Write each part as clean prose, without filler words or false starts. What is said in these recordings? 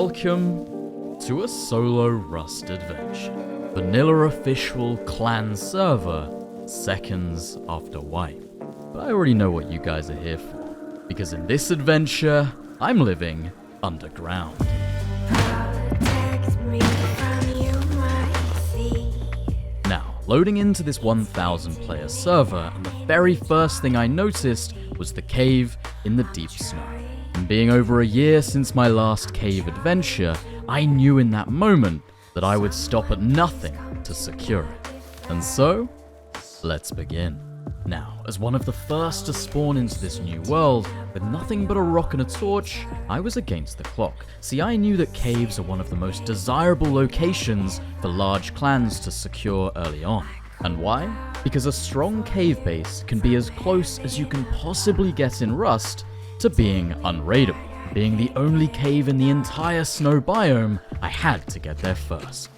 Welcome to a solo Rust adventure. Vanilla official clan server, seconds after wipe. But I already know what you guys are here for, because in this adventure, I'm living underground. Now, loading into this 1,000 player server, and the very first thing I noticed was the cave in the deep snow. And being over a year since my last cave adventure, I knew in that moment that I would stop at nothing to secure it. And so, let's begin. Now, as one of the first to spawn into this new world, with nothing but a rock and a torch, I was against the clock. See, I knew that caves are one of the most desirable locations for large clans to secure early on. And why? Because a strong cave base can be as close as you can possibly get in Rust to being unraidable. Being the only cave in the entire snow biome, I had to get there first.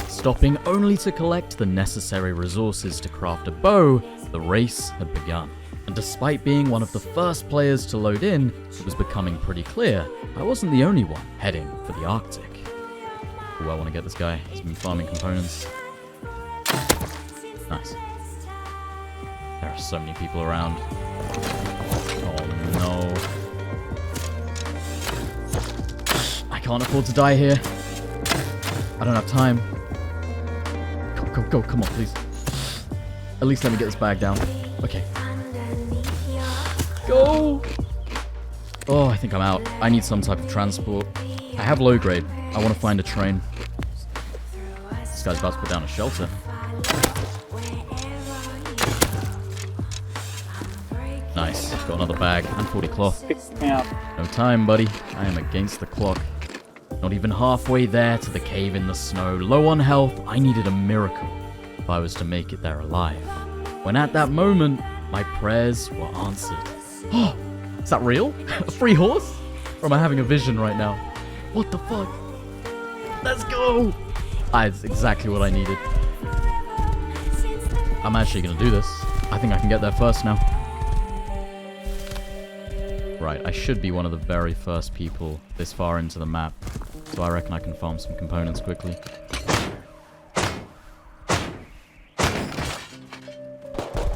Stopping only to collect the necessary resources to craft a bow, the race had begun. And despite being one of the first players to load in, it was becoming pretty clear I wasn't the only one heading for the Arctic. Ooh, I want to get this guy. He's been farming components. Nice. There are so many people around. Oh no. I can't afford to die here. I don't have time. Go, come on, please. At least let me get this bag down. Okay. Go! Oh, I think I'm out. I need some type of transport. I have low grade. I want to find a train. This guy's about to put down a shelter. Nice. Got another bag and 40 cloth. No time, buddy. I am against the clock. Not even halfway there to the cave in the snow. Low on health, I needed a miracle if I was to make it there alive. When at that moment, my prayers were answered. Oh, is that real? A free horse? Or am I having a vision right now? What the fuck? Let's go! That's exactly what I needed. I'm actually gonna do this. I think I can get there first now. Right, I should be one of the very first people this far into the map, so I reckon I can farm some components quickly.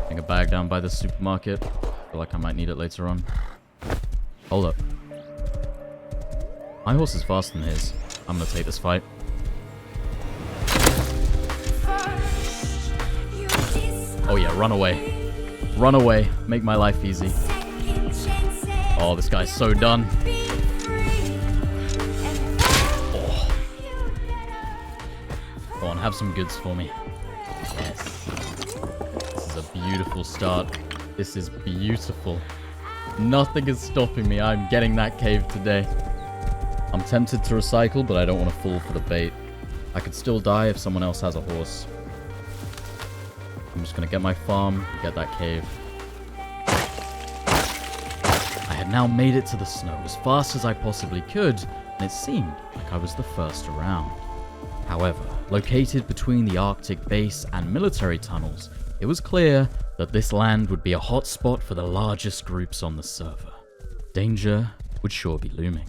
Getting a bag down by the supermarket. Feel like I might need it later on. Hold up. My horse is faster than his. I'm gonna take this fight. Oh yeah, run away. Run away. Make my life easy. Oh, this guy's so done. Oh. Go on, have some goods for me. Yes. This is a beautiful start. This is beautiful. Nothing is stopping me. I'm getting that cave today. I'm tempted to recycle, but I don't want to fall for the bait. I could still die if someone else has a horse. I'm just going to get my farm, get that cave. I had now made it to the snow as fast as I possibly could, and it seemed like I was the first around. However, located between the Arctic base and military tunnels, it was clear that this land would be a hot spot for the largest groups on the server. Danger would sure be looming.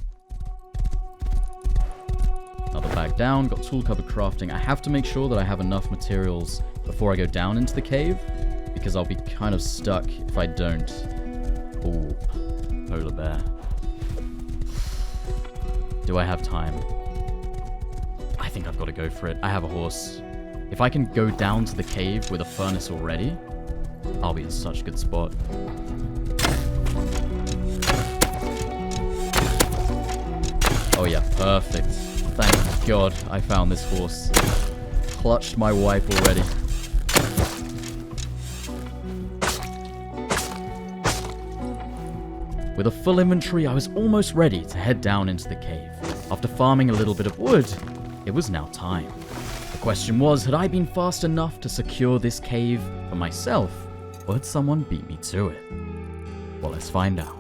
Another bag down, got tool cupboard crafting. I have to make sure that I have enough materials before I go down into the cave, because I'll be kind of stuck if I don't. Ooh, polar bear. Do I have time? I think I've got to go for it. I have a horse. If I can go down to the cave with a furnace already, I'll be in such a good spot. Oh yeah, perfect. Thank God I found this horse. Clutched my wife already. With a full inventory, I was almost ready to head down into the cave. After farming a little bit of wood, it was now time. The question was, had I been fast enough to secure this cave for myself, or had someone beat me to it? Well, let's find out.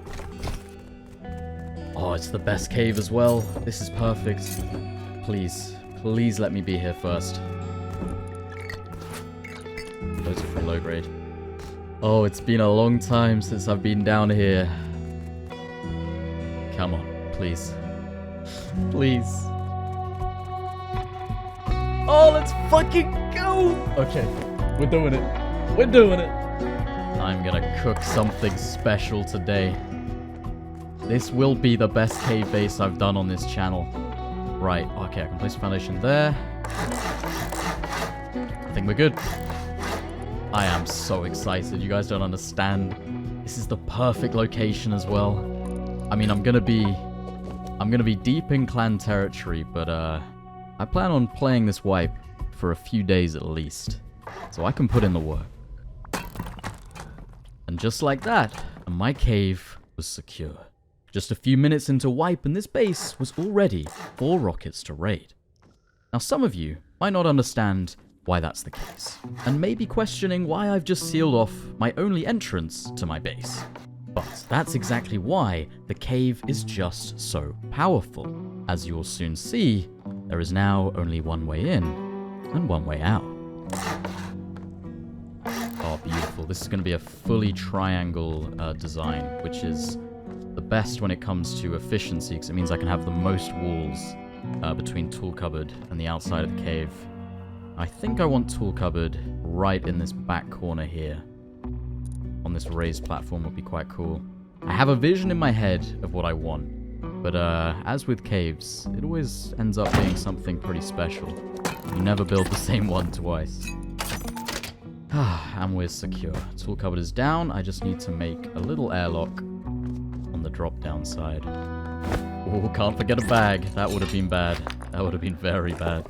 Oh, it's the best cave as well. This is perfect. Please, please let me be here first. Loads of free low grade. Oh, it's been a long time since I've been down here. Come on, please. Please. Oh, let's fucking go! Okay, we're doing it. We're doing it. I'm gonna cook something special today. This will be the best cave base I've done on this channel. Right, okay, I can place a foundation there. I think we're good. I am so excited. You guys don't understand. This is the perfect location as well. I mean, I'm gonna be deep in clan territory, but I plan on playing this wipe for a few days at least, so I can put in the work. And just like that, my cave was secure. Just a few minutes into wipe and this base was already 4 rockets to raid. Now some of you might not understand why that's the case, and may be questioning why I've just sealed off my only entrance to my base. But that's exactly why the cave is just so powerful. As you'll soon see, there is now only one way in and one way out. Oh, beautiful. This is going to be a fully triangle design, which is the best when it comes to efficiency, because it means I can have the most walls between tool cupboard and the outside of the cave. I think I want tool cupboard right in this back corner here. On this raised platform would be quite cool. I have a vision in my head of what I want, but as with caves, it always ends up being something pretty special. You never build the same one twice. And we're secure. Tool cupboard is down. I just need to make a little airlock on the drop down side. Oh, can't forget a bag. That would have been bad. That would have been very bad.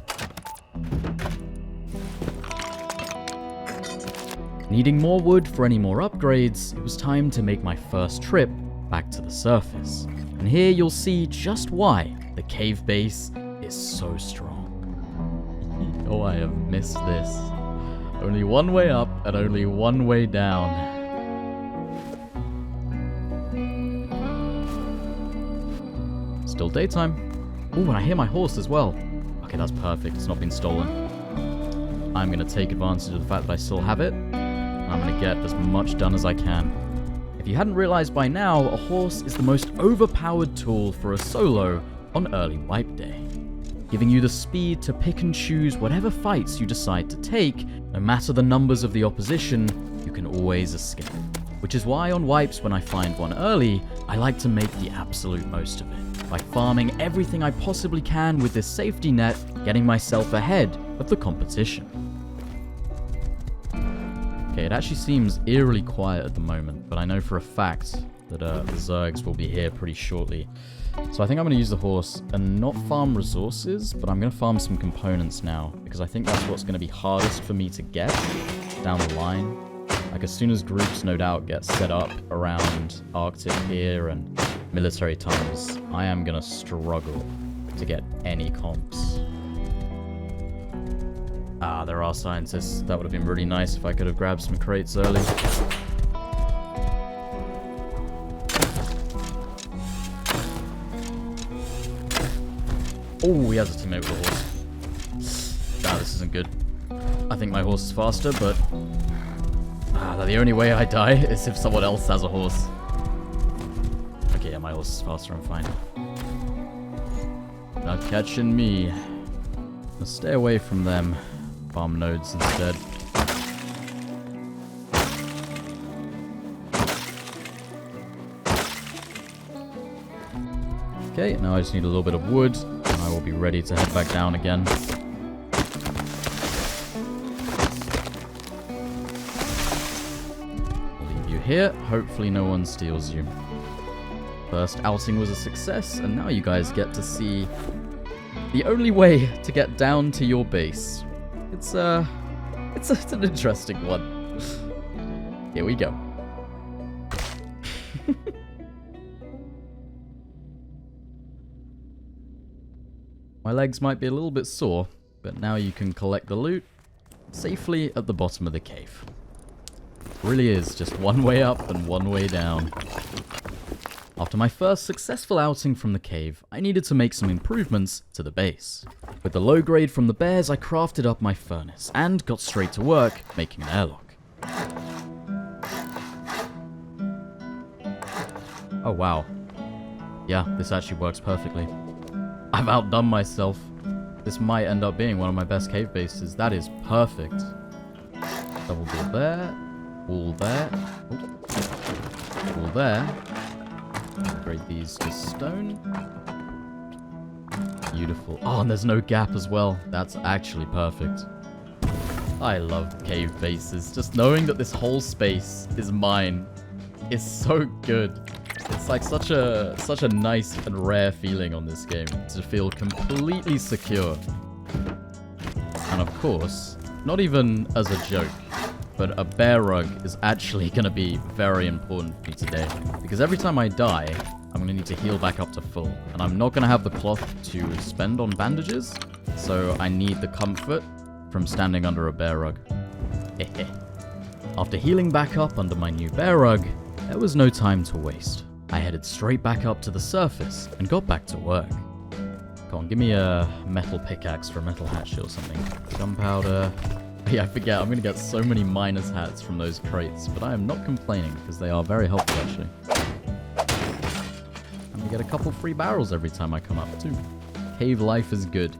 Needing more wood for any more upgrades, it was time to make my first trip back to the surface. And here you'll see just why the cave base is so strong. Oh, I have missed this. Only one way up and only one way down. Still daytime. Oh, and I hear my horse as well. Okay, that's perfect. It's not been stolen. I'm going to take advantage of the fact that I still have it. I'm going to get as much done as I can. If you hadn't realized by now, a horse is the most overpowered tool for a solo on early wipe day, giving you the speed to pick and choose whatever fights you decide to take. No matter the numbers of the opposition, you can always escape. Which is why on wipes, when I find one early, I like to make the absolute most of it, by farming everything I possibly can with this safety net, getting myself ahead of the competition. Okay, it actually seems eerily quiet at the moment, but I know for a fact that the Zergs will be here pretty shortly. So I think I'm going to use the horse and not farm resources, but I'm going to farm some components now, because I think that's what's going to be hardest for me to get down the line. Like, as soon as groups, no doubt, get set up around Arctic here and military times, I am going to struggle to get any comps. Ah, there are scientists. That would have been really nice if I could have grabbed some crates early. Oh, he has a teammate with a horse. Nah, this isn't good. I think my horse is faster, but the only way I die is if someone else has a horse. Okay, yeah, my horse is faster, I'm fine. Not catching me. Let's stay away from them. Farm nodes instead. Okay, now I just need a little bit of wood, and I will be ready to head back down again. I'll leave you here. Hopefully no one steals you. First outing was a success, and now you guys get to see the only way to get down to your base. It's an interesting one. Here we go. My legs might be a little bit sore, but now you can collect the loot safely at the bottom of the cave. It really is just one way up and one way down. After my first successful outing from the cave, I needed to make some improvements to the base. With the low grade from the bears, I crafted up my furnace and got straight to work making an airlock. Oh wow. Yeah, this actually works perfectly. I've outdone myself. This might end up being one of my best cave bases. That is perfect. Double door there. Wall there. Ooh. Wall there. Upgrade these to stone. Beautiful. Oh, and there's no gap as well. That's actually perfect. I love cave bases. Just knowing that this whole space is mine is so good. It's like such a nice and rare feeling on this game to feel completely secure. And of course, not even as a joke, but a bear rug is actually going to be very important for me today. Because every time I die, I'm going to need to heal back up to full. And I'm not going to have the cloth to spend on bandages. So I need the comfort from standing under a bear rug. After healing back up under my new bear rug, there was no time to waste. I headed straight back up to the surface and got back to work. Come on, give me a metal pickaxe or a metal hatchet or something. Gunpowder. Yeah, I forget. I'm going to get so many miners hats from those crates, but I am not complaining because they are very helpful actually. And we get a couple free barrels every time I come up too. Cave life is good.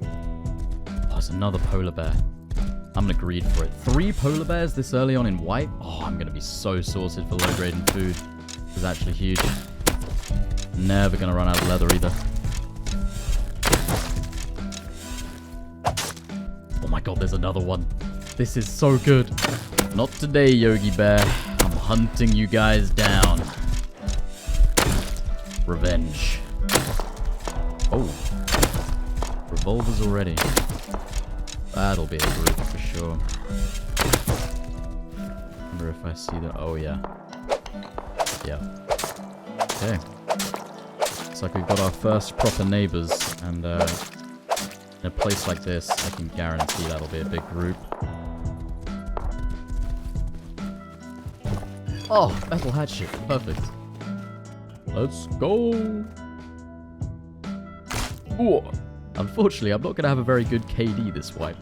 Oh, there's another polar bear. I'm gonna greed for it. 3 polar bears this early on in white? Oh, I'm gonna be so sorted for low grade and food. This is actually huge. Never gonna run out of leather either. Oh my god, there's another one. This is so good. Not today, Yogi Bear. I'm hunting you guys down. Revenge. Oh. Revolvers already. That'll be a group for sure. Wonder if I see that. Oh, yeah. Yeah. Okay. Looks like we've got our first proper neighbors. And in a place like this, I can guarantee that'll be a big group. Oh, metal hatchet. Perfect. Let's go. Ooh. Unfortunately, I'm not going to have a very good KD this wipe.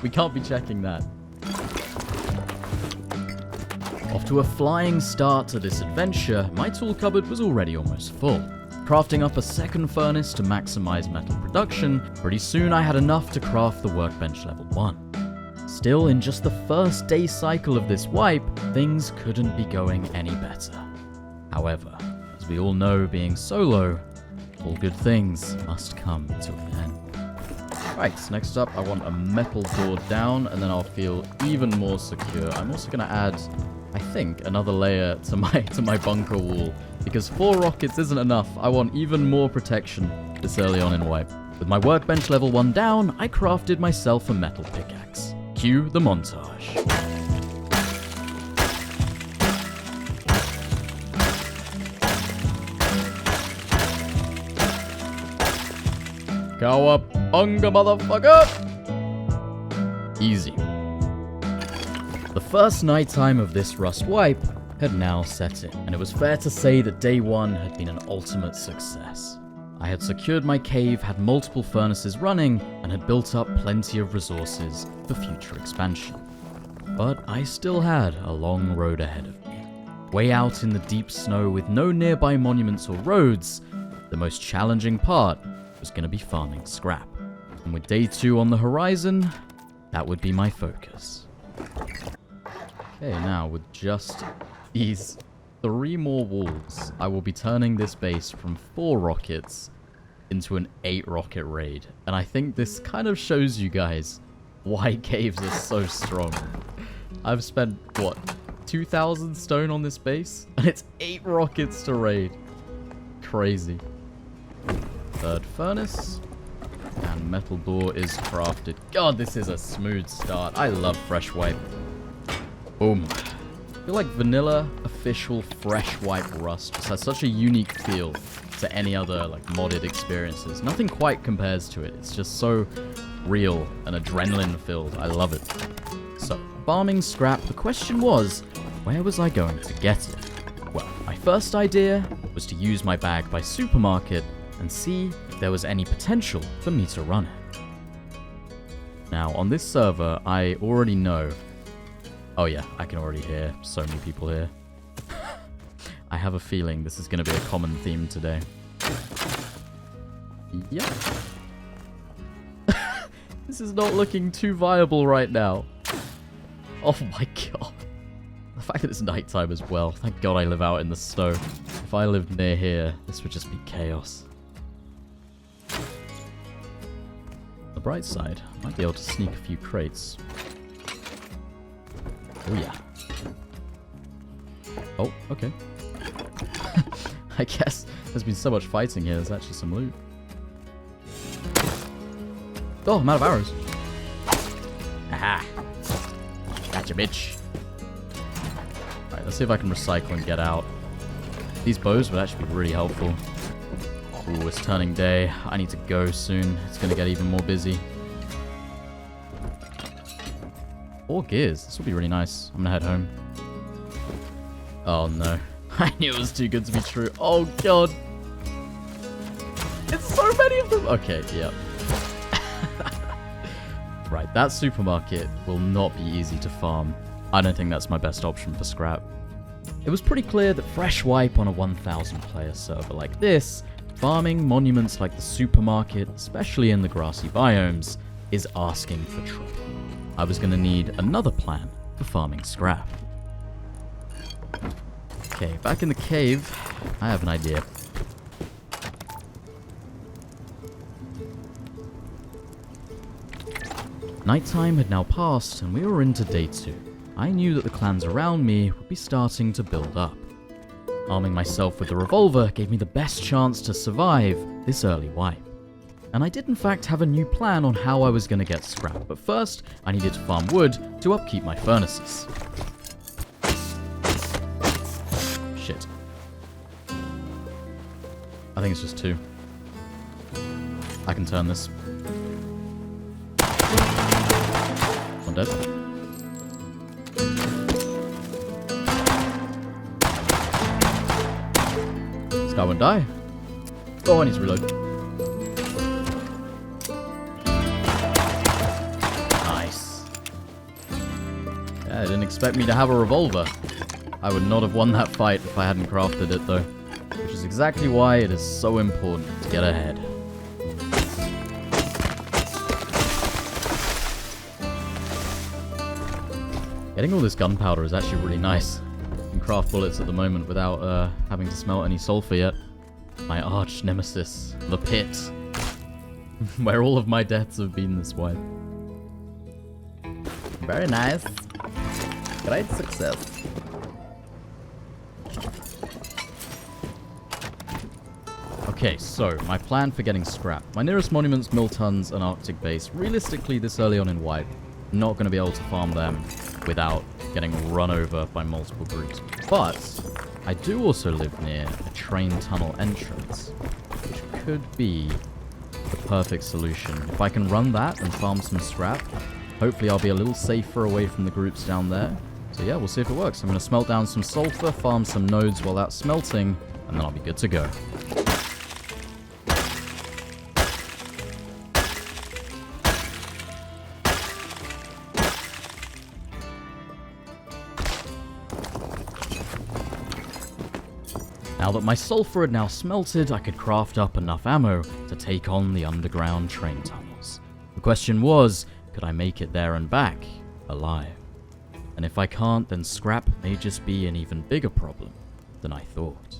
we can't be checking that. Off to a flying start to this adventure, my tool cupboard was already almost full. Crafting up a second furnace to maximize metal production, pretty soon I had enough to craft the workbench level 1. Still, in just the first day cycle of this wipe, things couldn't be going any better. However, as we all know, being solo, all good things must come to an end. Right, next up I want a metal door down, and then I'll feel even more secure. I'm also going to add, I think, another layer to my bunker wall, because 4 rockets isn't enough. I want even more protection this early on in wipe. With my workbench level 1 down, I crafted myself a metal pickaxe. Cue the montage. Cowabunga, motherfucker! Easy. The first nighttime of this rust wipe had now set in, and it was fair to say that day 1 had been an ultimate success. I had secured my cave, had multiple furnaces running, and had built up plenty of resources for future expansion. But I still had a long road ahead of me. Way out in the deep snow with no nearby monuments or roads, the most challenging part was going to be farming scrap. And with day 2 on the horizon, that would be my focus. Okay, now with just these 3 more walls, I will be turning this base from 4 rockets into an 8 rocket raid. And I think this kind of shows you guys why caves are so strong. I've spent, what, 2,000 stone on this base? And it's 8 rockets to raid. Crazy. 3rd furnace. And metal door is crafted. God, this is a smooth start. I love fresh wipe. Boom. I feel like vanilla, official, fresh wipe rust just has such a unique feel to any other like modded experiences. Nothing quite compares to it. It's just so real and adrenaline filled. I love it. So, farming scrap, the question was, where was I going to get it? Well, my first idea was to use my bag by supermarket and see if there was any potential for me to run it. Now, on this server, I already know Oh yeah, I can already hear so many people here. I have a feeling this is going to be a common theme today. Yep. This is not looking too viable right now. Oh my god. The fact that it's nighttime as well. Thank god I live out in the snow. If I lived near here, this would just be chaos. On the bright side, I might be able to sneak a few crates. Oh yeah. Oh, okay. I guess there's been so much fighting here, there's actually some loot. Oh, I'm out of arrows. Aha. Gotcha, bitch. Alright, let's see if I can recycle and get out. These bows would actually be really helpful. Ooh, it's turning day. I need to go soon. It's going to get even more busy. 4 gears. This will be really nice. I'm going to head home. Oh, no. I knew it was too good to be true. Oh, God. It's so many of them. Okay, yeah. Right, that supermarket will not be easy to farm. I don't think that's my best option for scrap. It was pretty clear that fresh wipe on a 1,000 player server like this, farming monuments like the supermarket, especially in the grassy biomes, is asking for trouble. I was going to need another plan for farming scrap. Okay, back in the cave, I have an idea. Nighttime had now passed, and we were into day 2. I knew that the clans around me would be starting to build up. Arming myself with the revolver gave me the best chance to survive this early wipe. And I did in fact have a new plan on how I was going to get scrap, but first I needed to farm wood to upkeep my furnaces. Shit. I think it's just 2. I can turn this. One dead. This guy won't die. Oh, I need to reload. Nice. Yeah, I didn't expect me to have a revolver. I would not have won that fight if I hadn't crafted it, though. Which is exactly why it is so important to get ahead. Getting all this gunpowder is actually really nice. I can craft bullets at the moment without having to smelt any sulfur yet. My arch nemesis, the pit. Where all of my deaths have been this wipe. Very nice. Great success. Okay, so my plan for getting scrap. My nearest monuments, mill tons, and Arctic base. Realistically, this early on in wipe, I'm not going to be able to farm them without getting run over by multiple groups. But I do also live near a train tunnel entrance, which could be the perfect solution. If I can run that and farm some scrap, hopefully I'll be a little safer away from the groups down there. So yeah, we'll see if it works. I'm going to smelt down some sulfur, farm some nodes while that's smelting, and then I'll be good to go. Now that my sulfur had now smelted, I could craft up enough ammo to take on the underground train tunnels. The question was, could I make it there and back, alive? And if I can't, then scrap may just be an even bigger problem than I thought.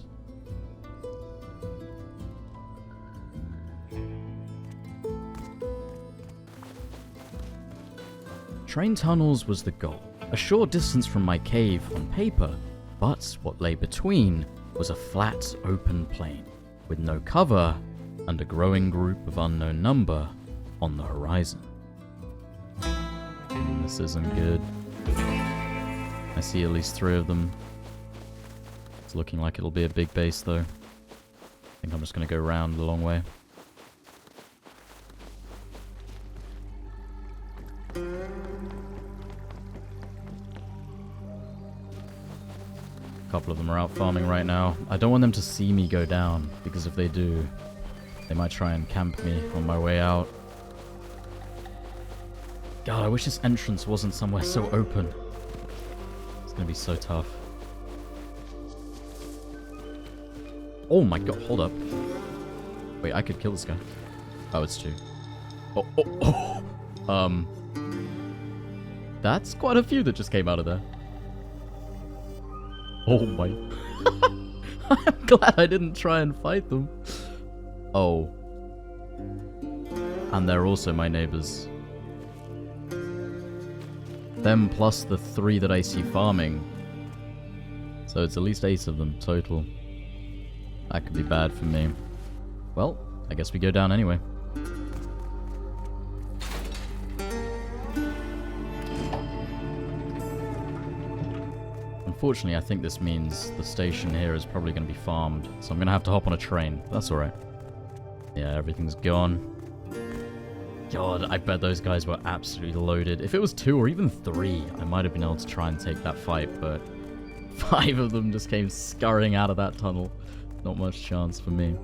Train tunnels was the goal, a short distance from my cave on paper, but what lay between was a flat, open plain, with no cover and a growing group of unknown number on the horizon. This isn't good. I see at least 3 of them. It's looking like it'll be a big base, though. I think I'm just going to go around the long way. A couple of them are out farming right now. I don't want them to see me go down, because if they do, they might try and camp me on my way out. God, I wish this entrance wasn't somewhere so open. gonna be so tough. Oh my god, hold up. Wait, I could kill this guy. Oh, it's 2. Oh. That's quite a few that just came out of there. Oh my. I'm glad I didn't try and fight them. Oh. And they're also my neighbors. Them plus the 3 that I see farming. So it's at least 8 of them total. That could be bad for me. Well, I guess we go down anyway. Unfortunately, I think this means the station here is probably going to be farmed. So I'm going to have to hop on a train. That's alright. Yeah, everything's gone. God, I bet those guys were absolutely loaded. If it was 2 or even 3, I might have been able to try and take that fight, but 5 of them just came scurrying out of that tunnel. Not much chance for me.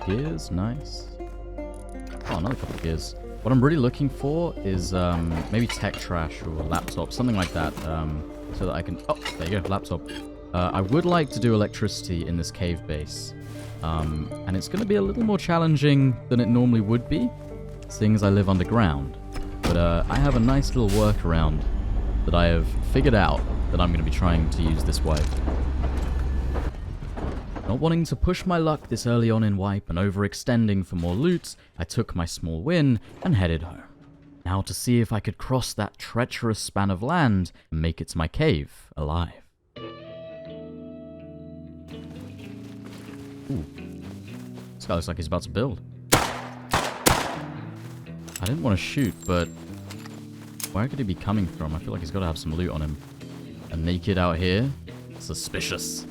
Gears, nice. Oh, another couple of gears. What I'm really looking for is maybe tech trash or laptop, something like that, so that I can... Oh, there you go, laptop. I would like to do electricity in this cave base, and it's going to be a little more challenging than it normally would be, seeing as I live underground. But I have a nice little workaround that I have figured out that I'm going to be trying to use this wipe. Not wanting to push my luck this early on in wipe and overextending for more loot, I took my small win and headed home. Now to see if I could cross that treacherous span of land and make it to my cave alive. Ooh. This guy looks like he's about to build. I didn't want to shoot, but where could he be coming from? I feel like he's got to have some loot on him. A naked out here? Suspicious.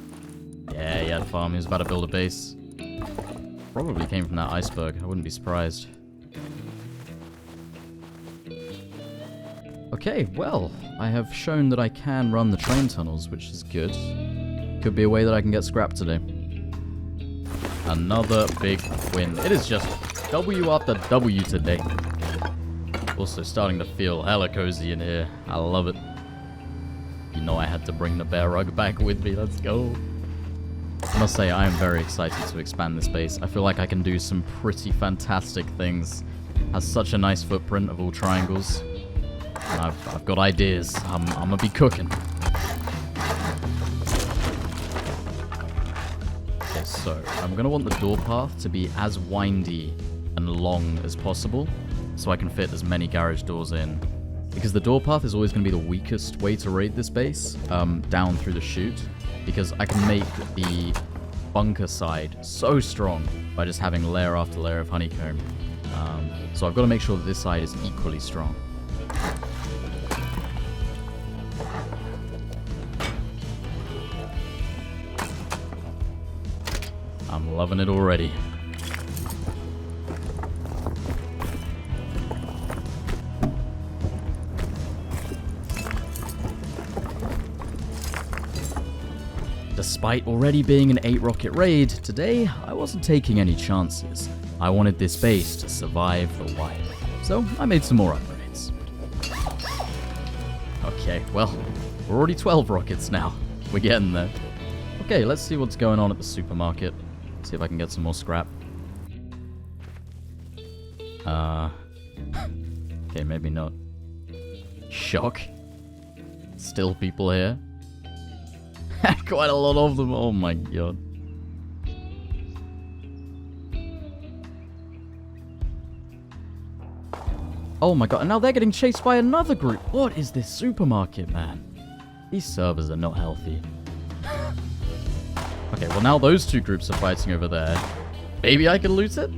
Yeah, he had a farm. He was about to build a base. Probably came from that iceberg. I wouldn't be surprised. Okay, well, I have shown that I can run the train tunnels, which is good. Could be a way that I can get scrap today. Another big win. It is just W after W today. Also starting to feel hella cozy in here. I love it. You know I had to bring the bear rug back with me. Let's go. I must say, I am very excited to expand this base. I feel like I can do some pretty fantastic things. Has such a nice footprint of all triangles. And I've got ideas. I'm gonna be cooking. Okay, so I'm gonna want the door path to be as windy and long as possible, so I can fit as many garage doors in. Because the door path is always going to be the weakest way to raid this base, down through the chute. Because I can make the bunker side so strong by just having layer after layer of honeycomb. So I've got to make sure that this side is equally strong. I'm loving it already. Despite already being an 8-rocket raid, today I wasn't taking any chances. I wanted this base to survive the wipe, so I made some more upgrades. Okay, well, we're already 12 rockets now. We're getting there. Okay, let's see what's going on at the supermarket. See if I can get some more scrap. Okay, maybe not. Shock. Still people here. Quite a lot of them. Oh my god. Oh my god, and now they're getting chased by another group. What is this supermarket, man? These servers are not healthy. Okay, well now those two groups are fighting over there. Maybe I can loot it?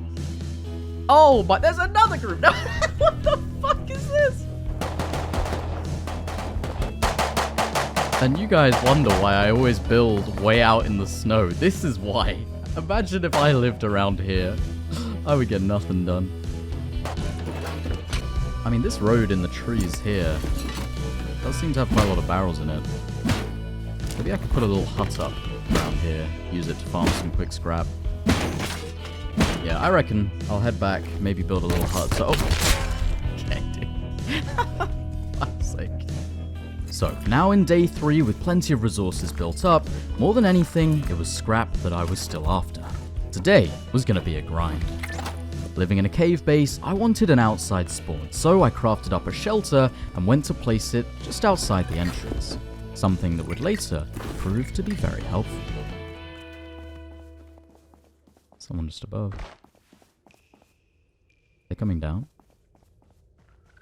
Oh, but there's another group. No, what the fuck is this? And you guys wonder why I always build way out in the snow. This is why. Imagine if I lived around here. I would get nothing done. I mean, this road in the trees here does seem to have quite a lot of barrels in it. Maybe I could put a little hut up around here. Use it to farm some quick scrap. Yeah, I reckon I'll head back, maybe build a little hut. So, okay, dude. Fuck's sake. So, now in day 3 with plenty of resources built up, more than anything, it was scrap that I was still after. Today was gonna be a grind. Living in a cave base, I wanted an outside spawn, so I crafted up a shelter and went to place it just outside the entrance. Something that would later prove to be very helpful. Someone just above. They're coming down?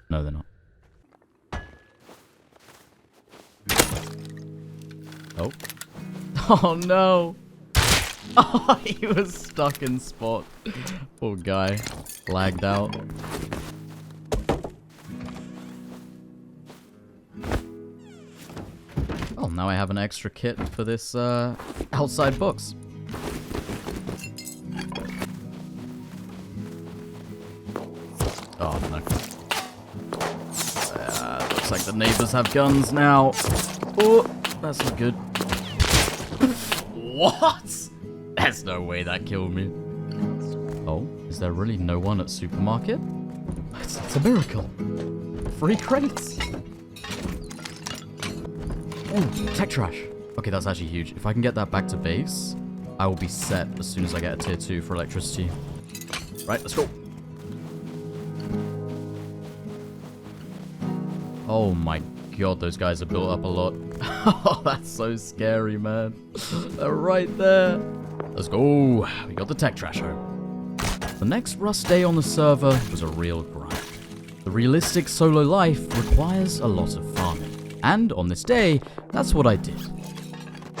No, they're not. Oh. Oh no! Oh, he was stuck in spot. Poor guy. Lagged out. Oh, now I have an extra kit for this outside box. Oh no. Looks like the neighbors have guns now. Oh, that's not good. What? There's no way that killed me. Oh, is there really no one at supermarket? It's a miracle. Free crates. Ooh, tech trash. Okay, that's actually huge. If I can get that back to base, I will be set as soon as I get a tier 2 for electricity. Right, let's go. Oh my god, those guys are built up a lot. Oh, that's so scary, man. They're right there. Let's go. We got the tech trash home. The next rust day on the server was a real grind. The realistic solo life requires a lot of farming. And on this day, that's what I did.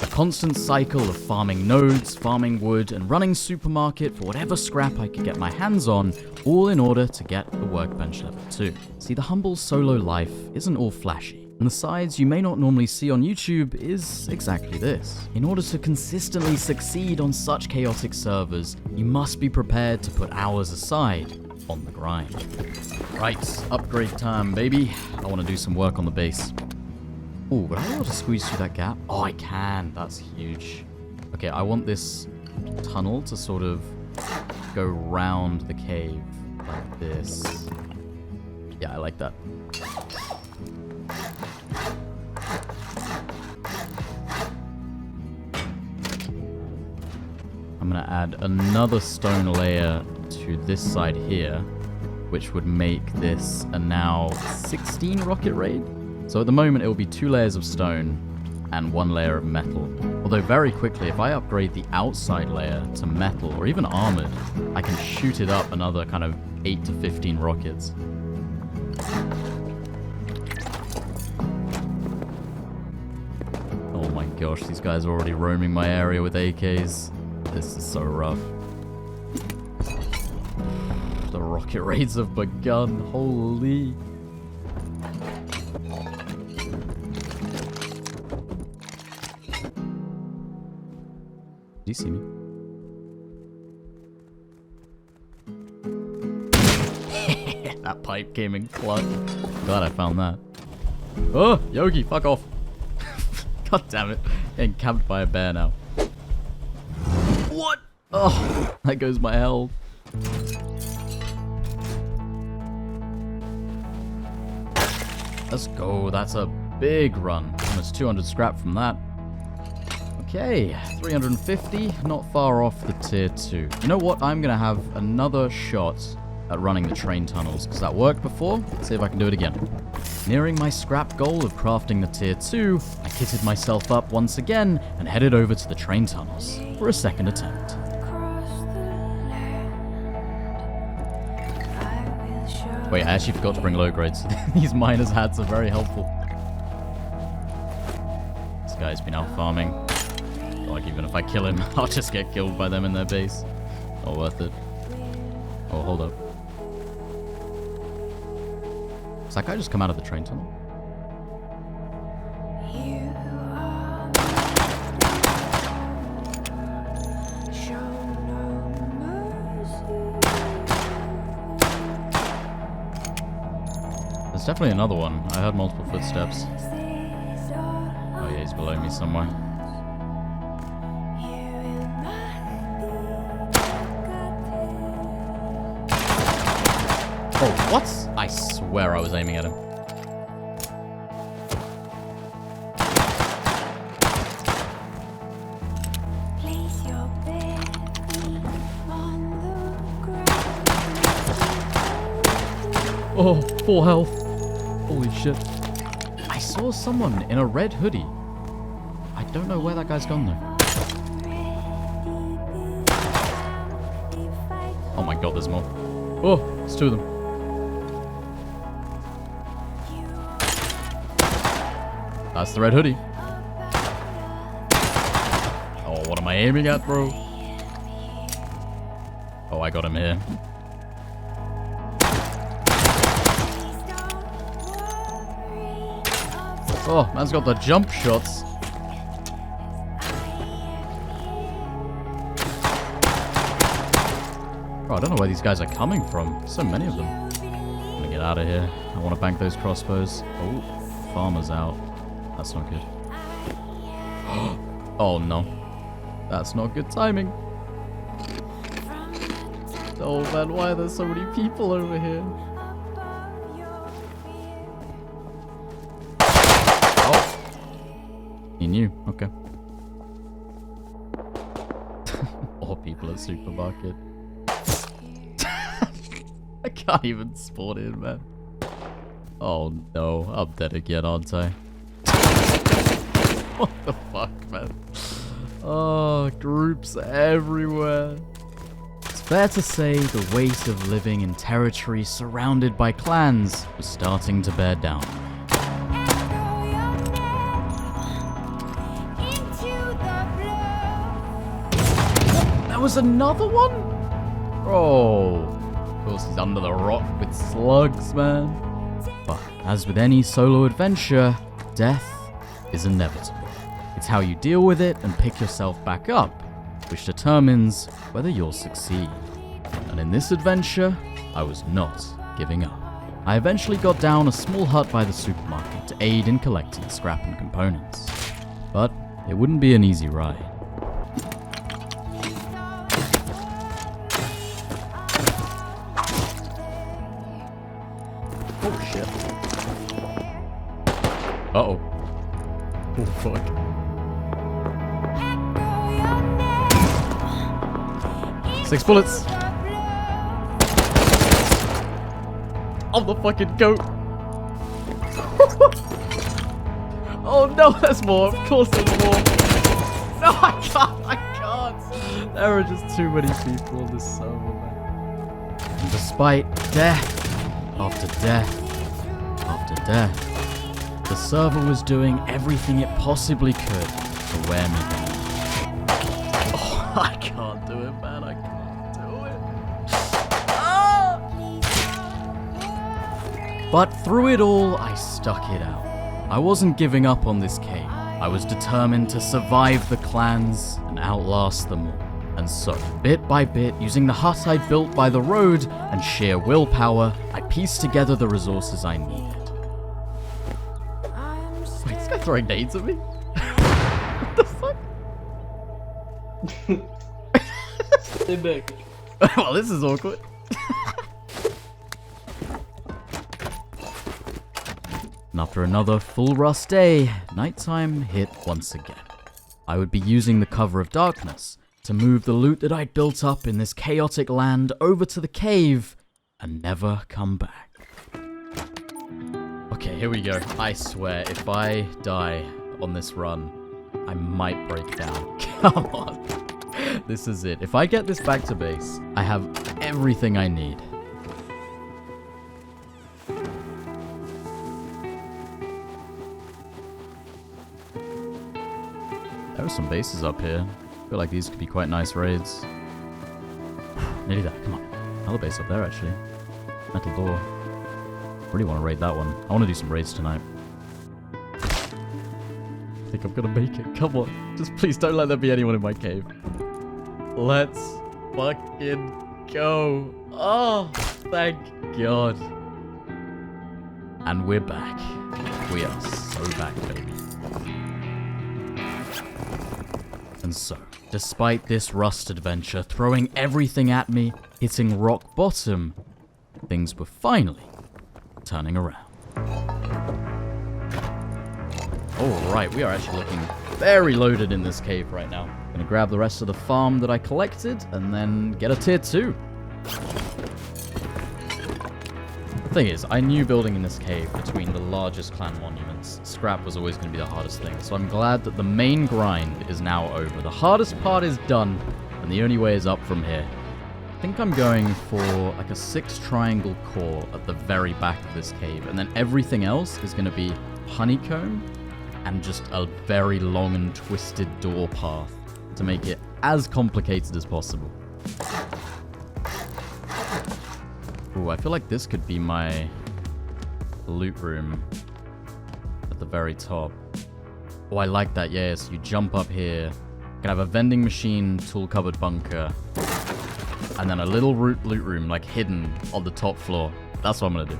A constant cycle of farming nodes, farming wood, and running supermarket for whatever scrap I could get my hands on, all in order to get the workbench level 2. See, the humble solo life isn't all flashy. And the sides you may not normally see on YouTube is exactly this. In order to consistently succeed on such chaotic servers, you must be prepared to put hours aside on the grind. Right, upgrade time, baby. I want to do some work on the base. Oh, would I be able to squeeze through that gap? Oh, I can. That's huge. Okay, I want this tunnel to sort of go round the cave like this. Yeah, I like that. I'm going to add another stone layer to this side here, which would make this a now 16 rocket raid. So at the moment it will be 2 layers of stone and 1 layer of metal. Although very quickly, if I upgrade the outside layer to metal or even armored, I can shoot it up another kind of 8 to 15 rockets. Oh my gosh, these guys are already roaming my area with AKs. This is so rough. The rocket raids have begun. Holy. Did he see me? That pipe came in clutch. Glad I found that. Oh, Yogi, fuck off. God damn it. Getting camped by a bear now. What? Oh, that goes my health. Let's go. That's a big run. Almost 200 scrap from that. Okay, 350. Not far off the tier 2. You know what? I'm going to have another shot at running the train tunnels, because that worked before. Let's see if I can do it again. Nearing my scrap goal of crafting the tier 2, I kitted myself up once again and headed over to the train tunnels for a second attempt. Across the land, I will show Wait, I actually forgot to bring low grades. These miner's hats are very helpful. This guy's been out farming. Like, even if I kill him, I'll just get killed by them in their base. Not worth it. Oh, hold up. Does that guy just come out of the train tunnel? There's definitely another one. I heard multiple footsteps. Oh yeah, he's below me somewhere. Oh, what? I swear I was aiming at him. Oh, full health. Holy shit. I saw someone in a red hoodie. I don't know where that guy's gone though. Oh my god, there's more. Oh, it's two of them. That's the red hoodie. Oh, what am I aiming at, bro? Oh, I got him here. Oh, man's got the jump shots. Bro, I don't know where these guys are coming from. So many of them. I'm gonna get out of here. I want to bank those crossbows. Oh, farmer's out. That's not good. Oh no. That's not good timing. Oh man, why are there so many people over here? Oh. He knew. Okay. More people at supermarket. I can't even spawn in, man. Oh no, I'm dead again, aren't I? What the fuck, man? Oh, groups everywhere. It's fair to say the weight of living in territory surrounded by clans was starting to bear down. There was another one? Oh, of course he's under the rock with slugs, man. But as with any solo adventure, death is inevitable. It's how you deal with it and pick yourself back up, which determines whether you'll succeed. And in this adventure, I was not giving up. I eventually got down a small hut by the supermarket to aid in collecting scrap and components. But it wouldn't be an easy ride. Oh shit. Uh-oh. Oh fuck. Six bullets. Oh, the fucking goat. Oh no, there's more. Of course there's more. No, I can't. There are just too many people on this server, man. And despite death after death after death, the server was doing everything it possibly could to wear me down. Oh, I can't do it, man. I can't do it. Ah! But through it all, I stuck it out. I wasn't giving up on this cave. I was determined to survive the clans and outlast them all. And so, bit by bit, using the hut I'd built by the road and sheer willpower, I pieced together the resources I needed. Wait, this guy throwing nades at me? What the fuck? Stay back. Well, this is awkward. And after another full rust day, nighttime hit once again. I would be using the cover of darkness to move the loot that I'd built up in this chaotic land over to the cave and never come back. Okay, here we go. I swear, if I die on this run, I might break down. Come on. This is it. If I get this back to base, I have everything I need. know some bases up here. I feel like these could be quite nice raids. Nearly there, come on. Another base up there, actually. Metal door. Really want to raid that one. I want to do some raids tonight. I think I'm gonna make it. Come on. Just please don't let there be anyone in my cave. Let's fucking go. Oh, thank God. And we're back. We are so back, baby. And so, despite this rust adventure throwing everything at me, hitting rock bottom, things were finally turning around. Alright, we are actually looking very loaded in this cave right now. Gonna grab the rest of the farm that I collected and then get a tier 2. Thing is, I knew building in this cave between the largest clan monuments, scrap was always going to be the hardest thing, so I'm glad that the main grind is now over. The hardest part is done, and the only way is up from here. I think I'm going for like a 6 triangle core at the very back of this cave, and then everything else is going to be honeycomb and just a very long and twisted door path to make it as complicated as possible. Ooh, I feel like this could be my loot room at the very top. Oh, I like that, yes. You jump up here. You can have a vending machine, tool cupboard bunker, and then a little loot room, like hidden on the top floor. That's what I'm gonna do.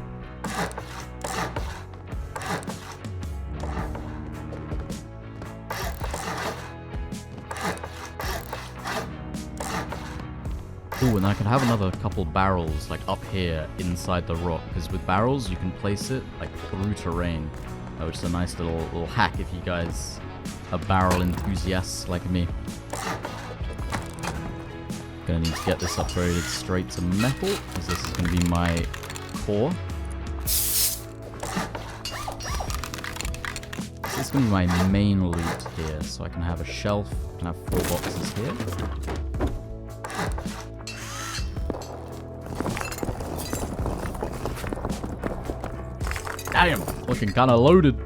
Ooh, and I can have another couple barrels, like, up here inside the rock. Because with barrels, you can place it, like, through terrain. Which is a nice little hack if you guys are barrel enthusiasts like me. Gonna need to get this upgraded straight to metal, because this is gonna be my core. This is gonna be my main loot here, so I can have a shelf, I can have 4 boxes here. Damn, looking kind of loaded.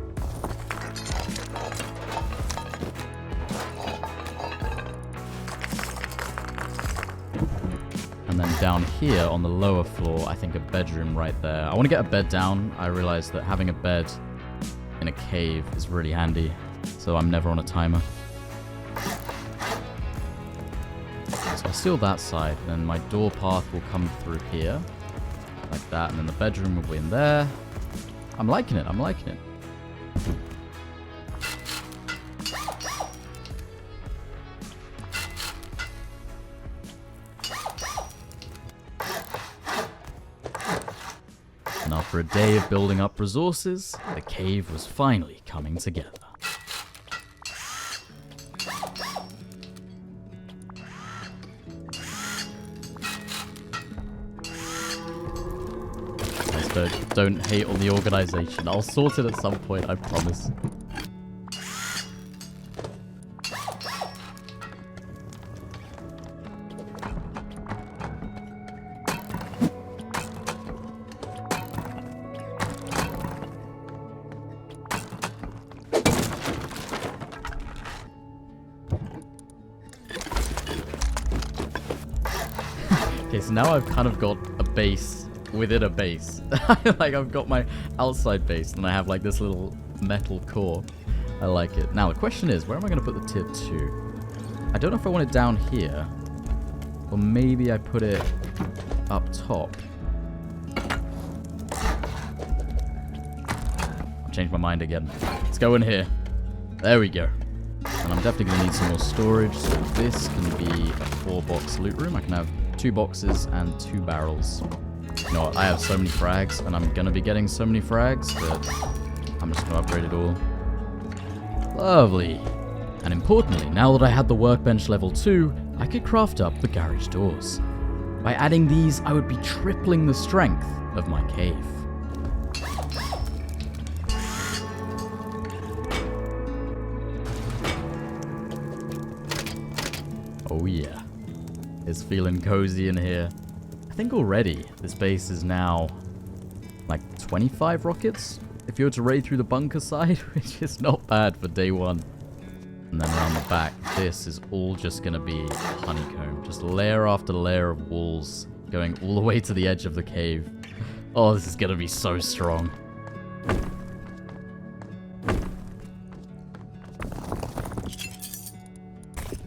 And then down here on the lower floor, I think a bedroom right there. I want to get a bed down. I realize that having a bed in a cave is really handy, so I'm never on a timer. So I'll steal that side, and then my door path will come through here, like that, and then the bedroom will be in there. I'm liking it, I'm liking it. And after a day of building up resources, the cave was finally coming together. Don't hate on the organization. I'll sort it at some point, I promise. Okay, so now I've kind of got a base within a base. Like, I've got my outside base, and I have, like, this little metal core. I like it. Now, the question is, where am I going to put the tier 2? I don't know if I want it down here, or maybe I put it up top. I've changed my mind again. Let's go in here. There we go. And I'm definitely going to need some more storage, so this can be a 4-box loot room. I can have 2 boxes and 2 barrels. You know what, I have so many frags, and I'm gonna be getting so many frags that I'm just gonna upgrade it all. Lovely. And importantly, now that I had the workbench level 2, I could craft up the garage doors. By adding these, I would be tripling the strength of my cave. Oh yeah, it's feeling cozy in here. I think already this base is now like 25 rockets if you were to raid through the bunker side, which is not bad for day 1. And then around the back, this is all just going to be honeycomb. Just layer after layer of walls going all the way to the edge of the cave. Oh, this is going to be so strong.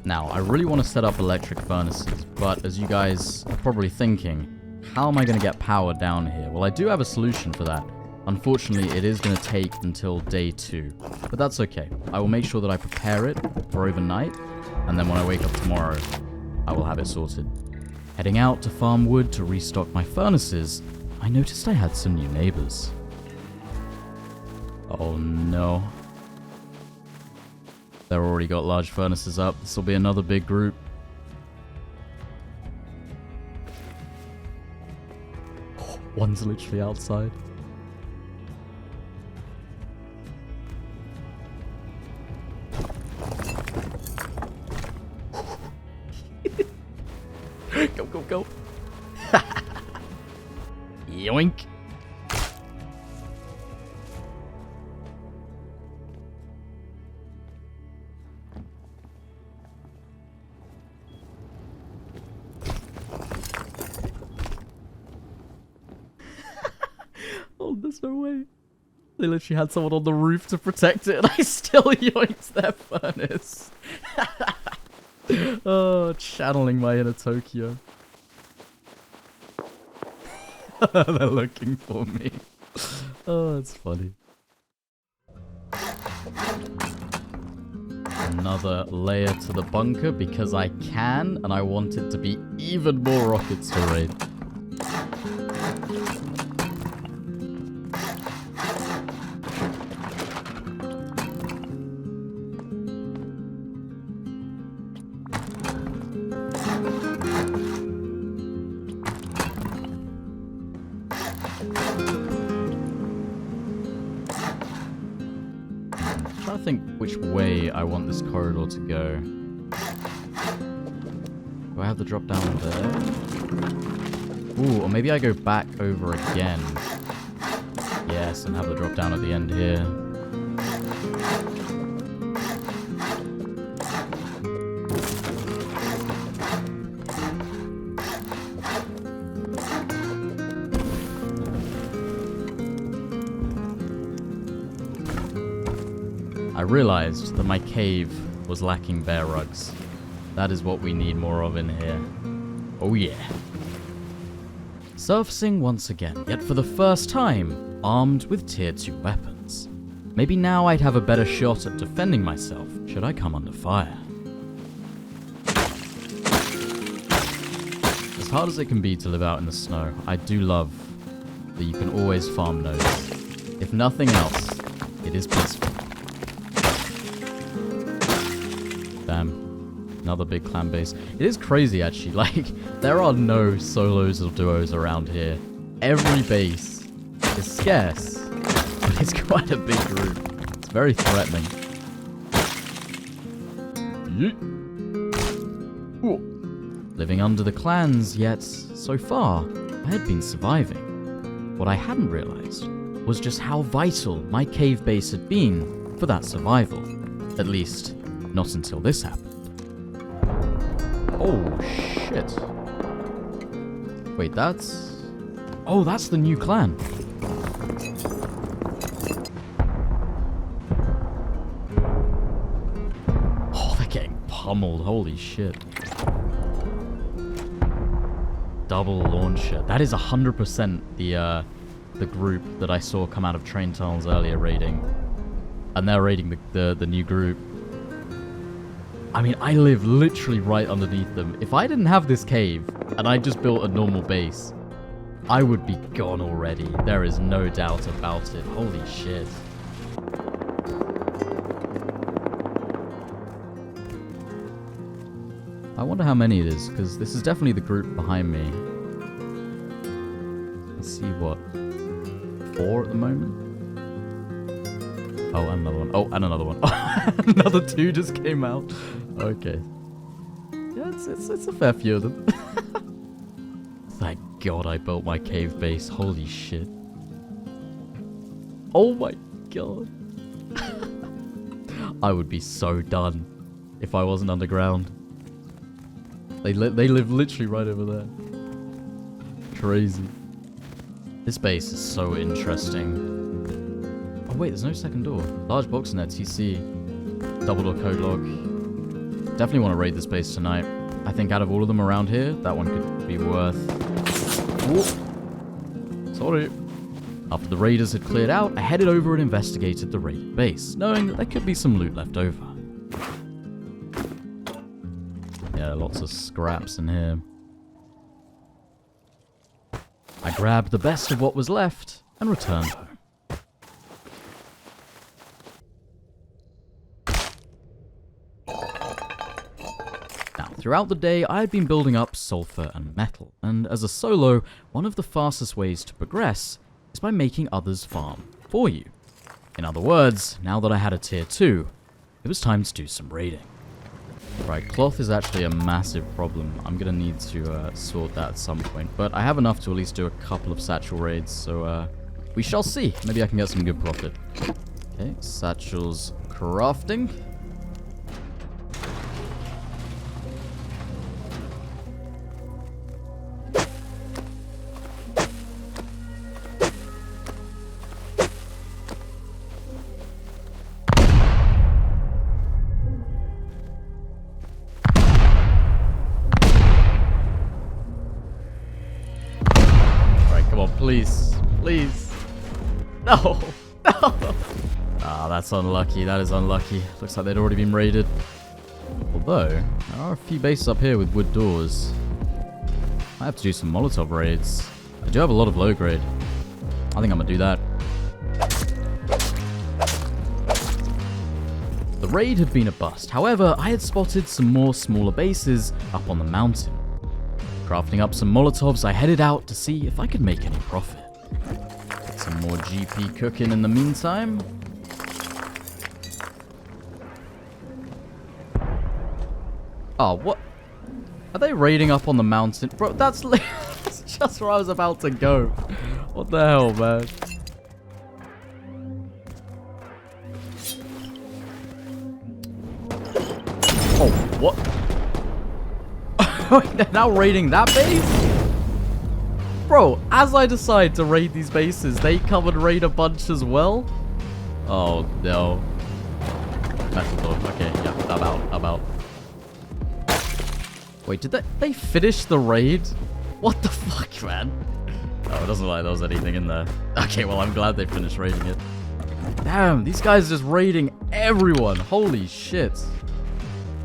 Now, I really want to set up electric furnaces, but as you guys are probably thinking, how am I going to get power down here? Well, I do have a solution for that. Unfortunately, it is going to take until day 2, but that's okay. I will make sure that I prepare it for overnight, and then when I wake up tomorrow, I will have it sorted. Heading out to farm wood to restock my furnaces, I noticed I had some new neighbors. Oh no. They've already got large furnaces up. This will be another big group. Oh, one's literally outside. Go, go, go. Yoink. Oh, there's no way. They literally had someone on the roof to protect it, and I still yoinked their furnace. Oh, channeling my inner Tokyo. They're looking for me. Oh, that's funny. Another layer to the bunker because I can, and I want it to be even more rockets to raid. I'm trying to think which way I want this corridor to go. Do I have the drop down there? Ooh, or maybe I go back over again. Yes, and have the drop down at the end here. I realized that my cave was lacking bear rugs. That is what we need more of in here. Oh yeah. Surfacing once again, yet for the first time, armed with tier 2 weapons. Maybe now I'd have a better shot at defending myself should I come under fire. As hard as it can be to live out in the snow, I do love that you can always farm nodes. If nothing else, it is peaceful. Damn. Another big clan base. It is crazy, actually. Like, there are no solos or duos around here. Every base is scarce, but it's quite a big group. It's very threatening. Yeet. Ooh. Living under the clans, yet so far, I had been surviving. What I hadn't realized was just how vital my cave base had been for that survival. At least, not until this happened. Oh, shit. Wait, that's... Oh, that's the new clan. Oh, they're getting pummeled. Holy shit. Double launcher. That is 100% the group that I saw come out of train tunnels earlier raiding. And they're raiding the new group. I mean, I live literally right underneath them. If I didn't have this cave, and I just built a normal base, I would be gone already. There is no doubt about it. Holy shit. I wonder how many it is, because this is definitely the group behind me. Let's see what... 4 at the moment? Oh, and another one. Oh, and another one. Another 2 just came out. Okay. Yeah, it's a fair few of them. Thank God I built my cave base. Holy shit. Oh my God. I would be so done. if I wasn't underground. They live literally right over there. Crazy. This base is so interesting. Oh wait, there's no second door. Large box net, TC. Double door code lock. Definitely want to raid this base tonight. I think out of all of them around here, that one could be worth... Whoa. Sorry. After the raiders had cleared out, I headed over and investigated the raided base, knowing that there could be some loot left over. Yeah, lots of scraps in here. I grabbed the best of what was left and returned home. Now, throughout the day, I had been building up sulfur and metal, and as a solo, one of the fastest ways to progress is by making others farm for you. In other words, now that I had a tier 2, it was time to do some raiding. Right, cloth is actually a massive problem. I'm gonna need to sort that at some point, but I have enough to at least do a couple of satchel raids, so we shall see. Maybe I can get some good profit. Okay, satchels crafting. Please. Please. No. No. Ah, that's unlucky. That is unlucky. Looks like they'd already been raided. Although, there are a few bases up here with wood doors. I have to do some Molotov raids. I do have a lot of low grade. I think I'm gonna do that. The raid had been a bust. However, I had spotted some more smaller bases up on the mountain. Crafting up some Molotovs, I headed out to see if I could make any profit. Get some more GP cooking in the meantime. Oh, what? Are they raiding up on the mountain? Bro, that's just where I was about to go. What the hell, man? Oh, what? They're now raiding that base? Bro, as I decide to raid these bases, they come and raid a bunch as well? Oh, no. Metal door. Okay, yeah, I'm out. Wait, did they finish the raid? What the fuck, man? Oh, it doesn't look like there was anything in there. Okay, well, I'm glad they finished raiding it. Damn, these guys are just raiding everyone. Holy shit.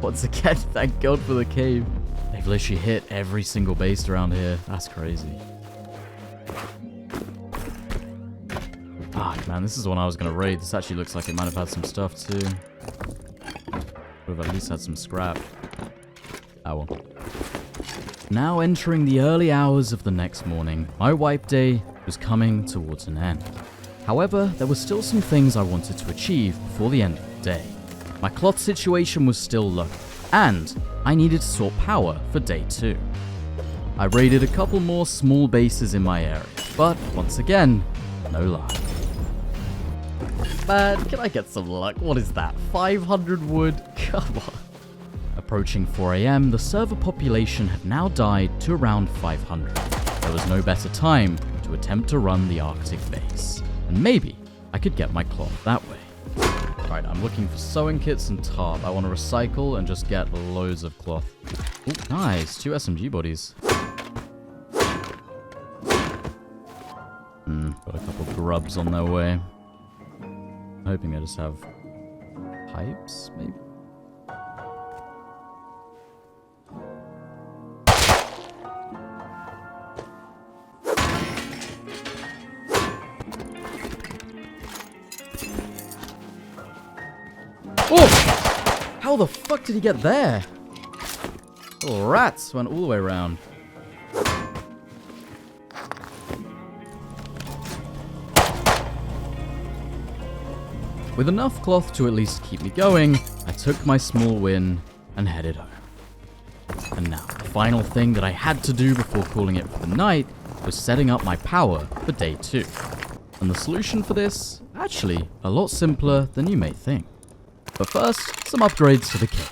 Once again, thank God for the cave. They've literally hit every single base around here. That's crazy. Fuck, man, this is the one I was going to raid. This actually looks like it might have had some stuff, too. Would have at least had some scrap. Oh well. Now entering the early hours of the next morning, my wipe day was coming towards an end. However, there were still some things I wanted to achieve before the end of the day. My cloth situation was still low, and I needed to sort power for day 2. I raided a couple more small bases in my area, but once again, no luck. Man, can I get some luck? What is that? 500 wood? Come on. Approaching 4 AM, the server population had now died to around 500. There was no better time to attempt to run the Arctic base, and maybe I could get my cloth that way. Right, I'm looking for sewing kits and tarp. I want to recycle and just get loads of cloth. Ooh, nice. 2 SMG bodies. Got a couple grubs on their way. I'm hoping they just have pipes, maybe? Oh! How the fuck did he get there? Little rats went all the way around. With enough cloth to at least keep me going, I took my small win and headed home. And now, the final thing that I had to do before calling it for the night was setting up my power for day 2. And the solution for this, actually, a lot simpler than you may think. But first, some upgrades to the cave.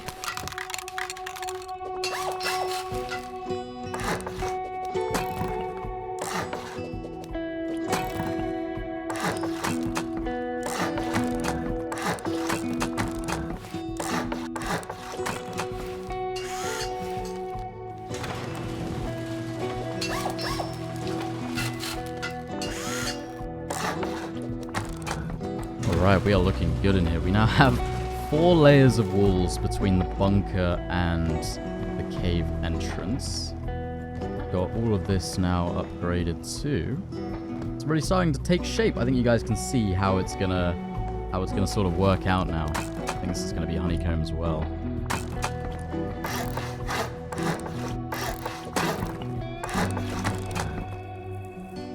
Alright, we are looking good in here. We now have 4 layers of walls between the bunker and the cave entrance. Got all of this now upgraded too. It's really starting to take shape. I think you guys can see how it's gonna sort of work out now. I think this is gonna be honeycomb as well.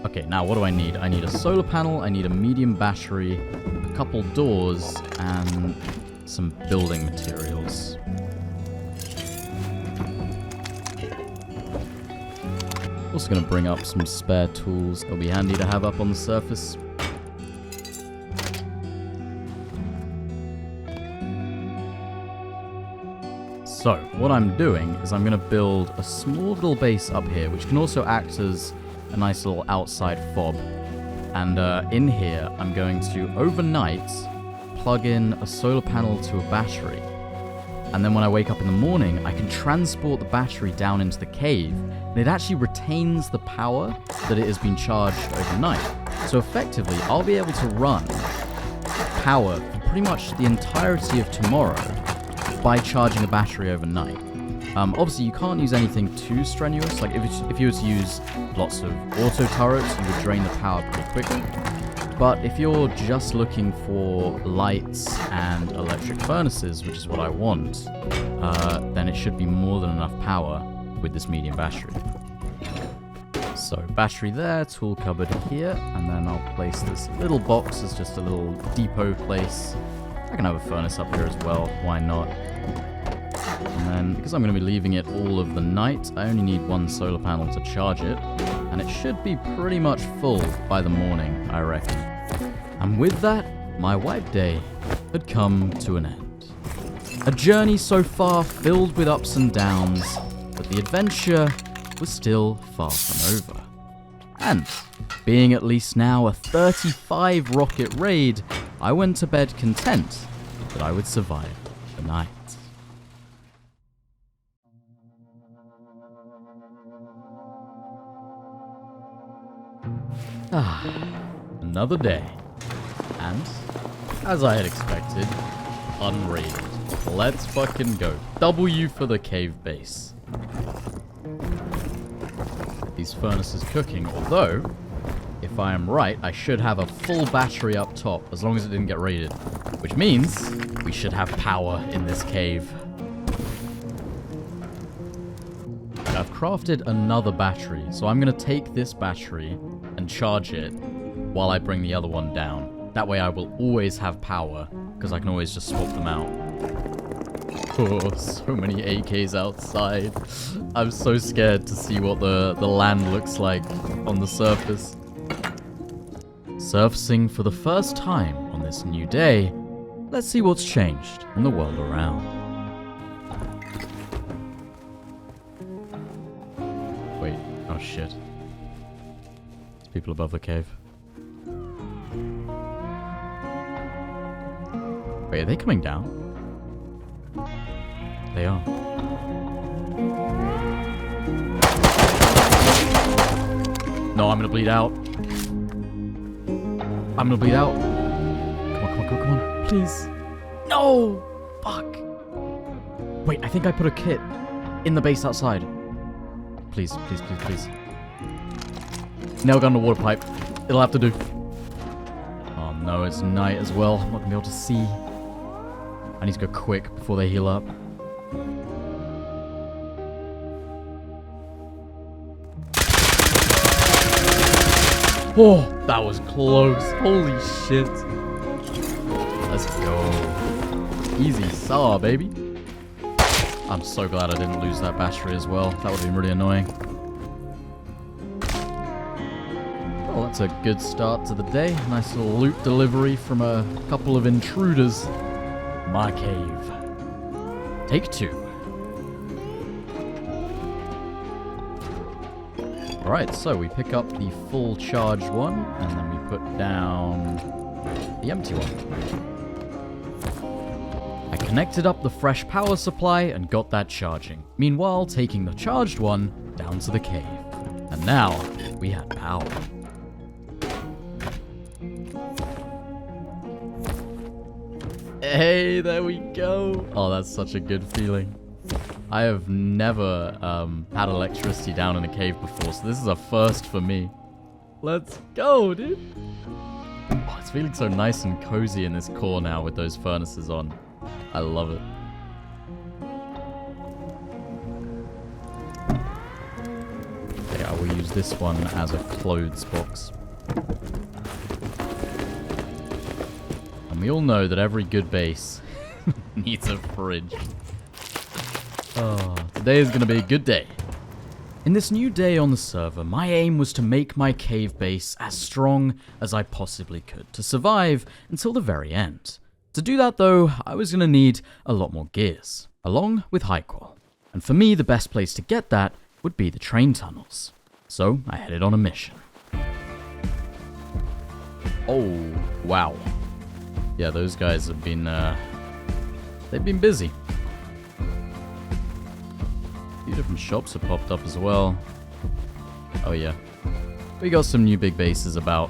Okay, now what do I need? I need a solar panel, I need a medium battery, a couple doors, and some building materials. Also going to bring up some spare tools. They'll be handy to have up on the surface. So, what I'm doing is I'm going to build a small little base up here, which can also act as a nice little outside fob. And in here, I'm going to, overnight, plug in a solar panel to a battery. And then when I wake up in the morning, I can transport the battery down into the cave, and it actually retains the power that it has been charged overnight. So effectively, I'll be able to run power for pretty much the entirety of tomorrow by charging the battery overnight. Obviously, you can't use anything too strenuous. Like, if you were to use lots of auto turrets, you would drain the power pretty quickly. But if you're just looking for lights and electric furnaces, which is what I want, then it should be more than enough power with this medium battery. So, battery there, tool cupboard here, and then I'll place this little box as just a little depot place. I can have a furnace up here as well, why not? And then, because I'm going to be leaving it all of the night, I only need 1 solar panel to charge it, and it should be pretty much full by the morning, I reckon. And with that, my wipe day had come to an end. A journey so far filled with ups and downs, but the adventure was still far from over. And, being at least now a 35 rocket raid, I went to bed content that I would survive the night. Another day. And, as I had expected, unraided. Let's fucking go. W for the cave base. These furnaces cooking, although, if I am right, I should have a full battery up top, as long as it didn't get raided. Which means, we should have power in this cave. I've crafted another battery, so I'm going to take this battery and charge it while I bring the other one down. That way I will always have power, because I can always just swap them out. Oh, so many AKs outside. I'm so scared to see what the land looks like on the surface. Surfacing for the first time on this new day, let's see what's changed in the world around. Wait, oh shit. There's people above the cave. Wait, are they coming down? They are. No, I'm gonna bleed out. I'm gonna bleed out. Come on, come on, come on, come on. Please. No! Fuck. Wait, I think I put a kit in the base outside. Please, please, please, please. Nail gun to water pipe. It'll have to do. Oh no, it's night as well. I'm not gonna be able to see. I need to go quick before they heal up. Oh, that was close. Holy shit. Let's go. Easy saw, baby. I'm so glad I didn't lose that battery as well. That would have been really annoying. Well, that's a good start to the day. Nice little loot delivery from a couple of intruders. My cave. Take 2. Alright, so we pick up the full charged one, and then we put down the empty one. I connected up the fresh power supply and got that charging. Meanwhile, taking the charged one down to the cave. And now, we had power. Hey, there we go. Oh, that's such a good feeling. I have never had electricity down in a cave before, so this is a first for me. Let's go, dude. Oh, it's feeling so nice and cozy in this core now with those furnaces on. I love it. Okay, I will use this one as a clothes box. And we all know that every good base needs a fridge. Oh, today is going to be a good day. In this new day on the server, my aim was to make my cave base as strong as I possibly could to survive until the very end. To do that though, I was going to need a lot more gears, along with high qual. And for me, the best place to get that would be the train tunnels. So I headed on a mission. Oh, wow. Yeah, those guys have been, they've been busy. A few different shops have popped up as well. Oh yeah. We got some new big bases about.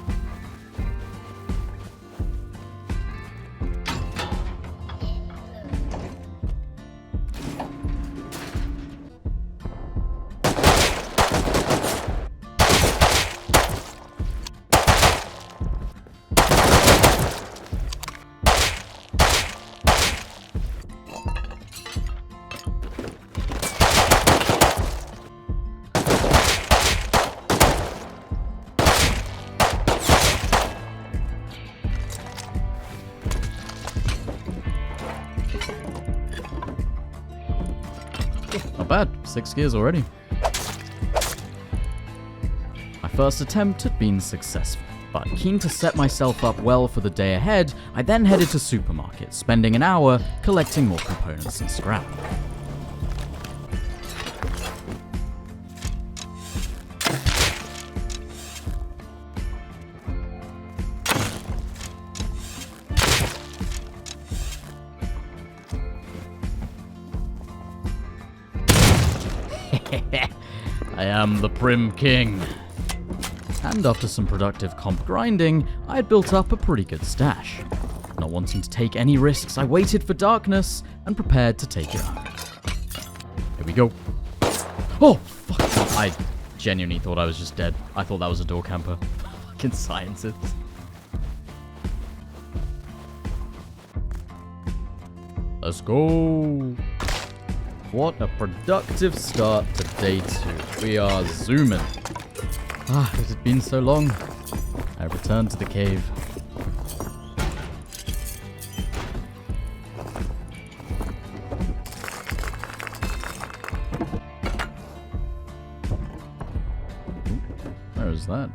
Not bad, 6 gears already. My first attempt had been successful, but keen to set myself up well for the day ahead, I then headed to supermarket, spending an hour collecting more components and scrap. I am the Prim King. And after some productive comp grinding, I had built up a pretty good stash. Not wanting to take any risks, I waited for darkness and prepared to take it on. Here we go. Oh, fuck. I genuinely thought I was just dead. I thought that was a door camper. Fucking scientists. Let's go. What a productive start to day 2. We are zooming. Ah, it had been so long. I returned to the cave. Where is that?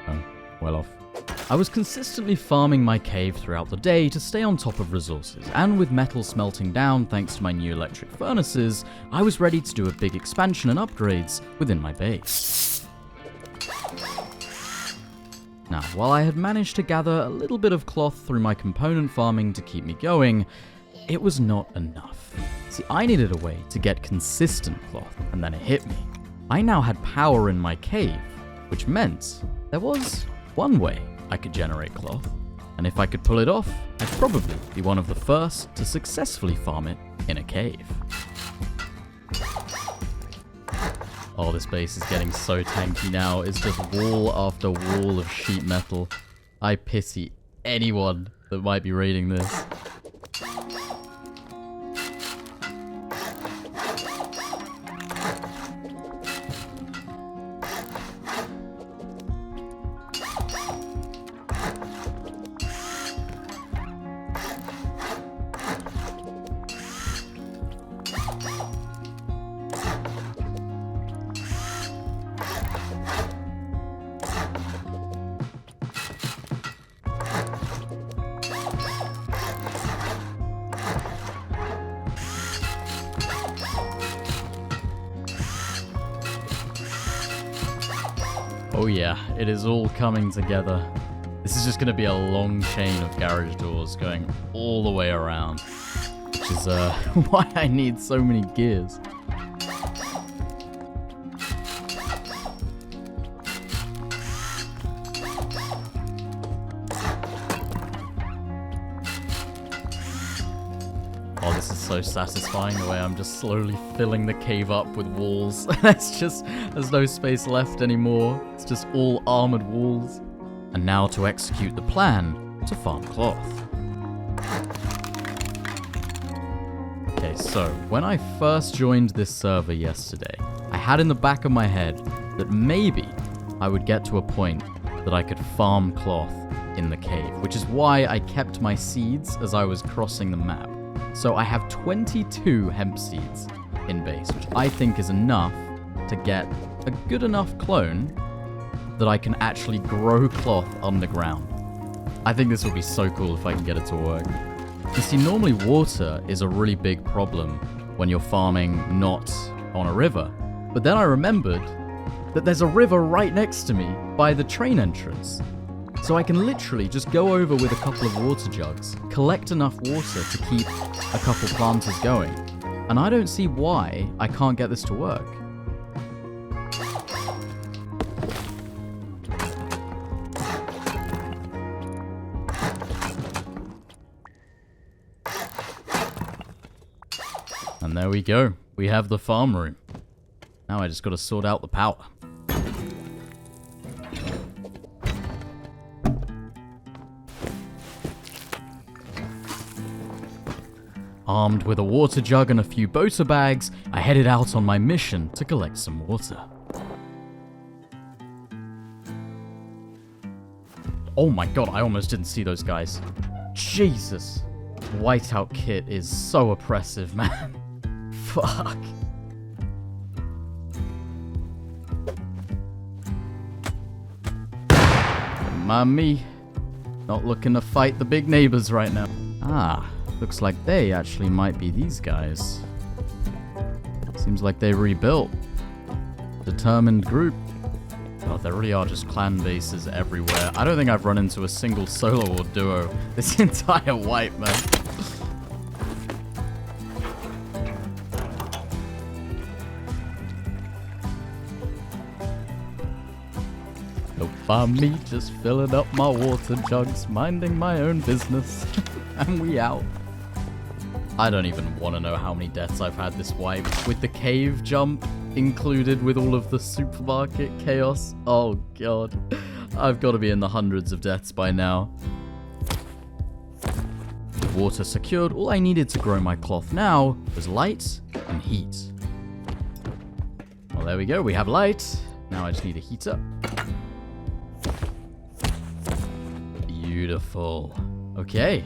Oh, well off. I was consistently farming my cave throughout the day to stay on top of resources, and with metal smelting down thanks to my new electric furnaces, I was ready to do a big expansion and upgrades within my base. Now, while I had managed to gather a little bit of cloth through my component farming to keep me going, it was not enough. See, I needed a way to get consistent cloth, and then it hit me. I now had power in my cave, which meant there was one way I could generate cloth, and if I could pull it off, I'd probably be one of the first to successfully farm it in a cave. Oh, this base is getting so tanky now. It's just wall after wall of sheet metal. I pity anyone that might be raiding this. Oh yeah, it is all coming together. This is just going to be a long chain of garage doors going all the way around, which is why I need so many gears. this is so satisfying the way I'm just slowly filling the cave up with walls. There's no space left anymore. It's just all armored walls. And now to execute the plan to farm cloth. Okay, so when I first joined this server yesterday, I had in the back of my head that maybe I would get to a point that I could farm cloth in the cave, which is why I kept my seeds as I was crossing the map. So I have 22 hemp seeds in base, which I think is enough to get a good enough clone that I can actually grow cloth underground. I think this would be so cool if I can get it to work. You see, normally water is a really big problem when you're farming not on a river. But then I remembered that there's a river right next to me by the train entrance. So I can literally just go over with a couple of water jugs, collect enough water to keep a couple planters going. And I don't see why I can't get this to work. And there we go. We have the farm room. Now I just gotta sort out the power. Armed with a water jug and a few boater bags, I headed out on my mission to collect some water. Oh my god, I almost didn't see those guys. Jesus. Whiteout kit is so oppressive, man. Fuck. Mommy. Not looking to fight the big neighbors right now. Ah, looks like they actually might be these guys. Seems like they rebuilt. Determined group. God, there really are just clan bases everywhere. I don't think I've run into a single solo or duo this entire wipe, man. By me just filling up my water jugs, minding my own business, and we out. I don't even want to know how many deaths I've had this wipe, with the cave jump included with all of the supermarket chaos. Oh god, I've got to be in the hundreds of deaths by now. Water secured, all I needed to grow my cloth now was light and heat. Well, there we go, we have light. Now I just need a heater. Beautiful. Okay.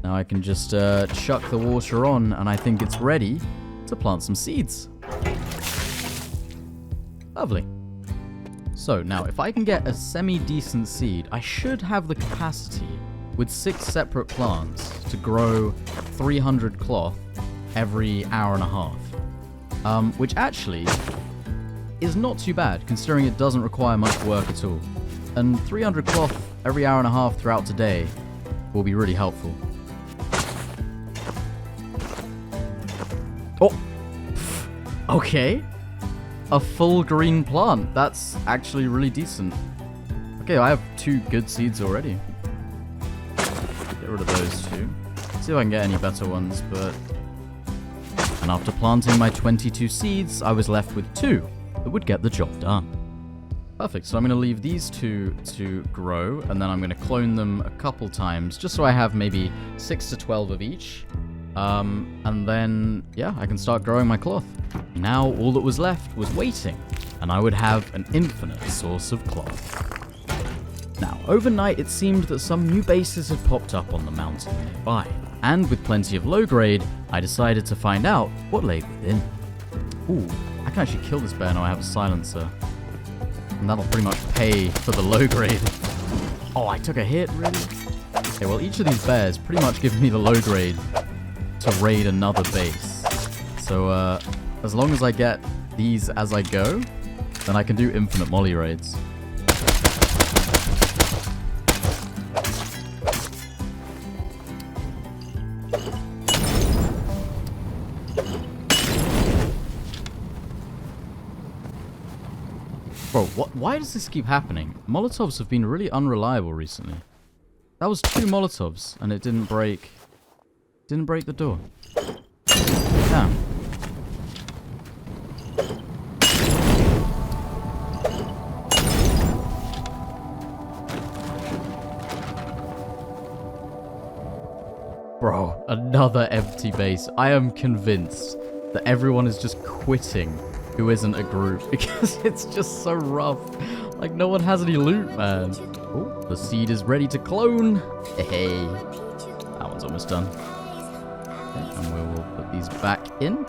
Now I can just chuck the water on, and I think it's ready to plant some seeds. Lovely. So now, if I can get a semi-decent seed, I should have the capacity, with 6 separate plants, to grow 300 cloth every hour and a half. Which actually is not too bad, considering it doesn't require much work at all. And 300 cloth every hour and a half throughout today will be really helpful. Oh! Okay. A full green plant. That's actually really decent. Okay, I have 2 good seeds already. Get rid of those 2. See if I can get any better ones, but... And after planting my 22 seeds, I was left with 2 that would get the job done. Perfect, so I'm going to leave these 2 to grow, and then I'm going to clone them a couple times, just so I have maybe 6 to 12 of each. And then, yeah, I can start growing my cloth. Now, all that was left was waiting, and I would have an infinite source of cloth. Now, overnight it seemed that some new bases had popped up on the mountain nearby, and with plenty of low grade, I decided to find out what lay within. Ooh, I can actually kill this bear now I have a silencer. And that'll pretty much pay for the low grade. Oh, I took a hit, really? Okay, well, each of these bears pretty much give me the low grade to raid another base. So, as long as I get these as I go, then I can do infinite molly raids. Bro, why does this keep happening? Molotovs have been really unreliable recently. That was 2 Molotovs, and it didn't break the door. Yeah. Bro, another empty base. I am convinced that everyone is just quitting who isn't a group because it's just so rough. Like, no one has any loot, man. Oh, the seed is ready to clone. Hey, that one's almost done. Okay, and we will put these back in.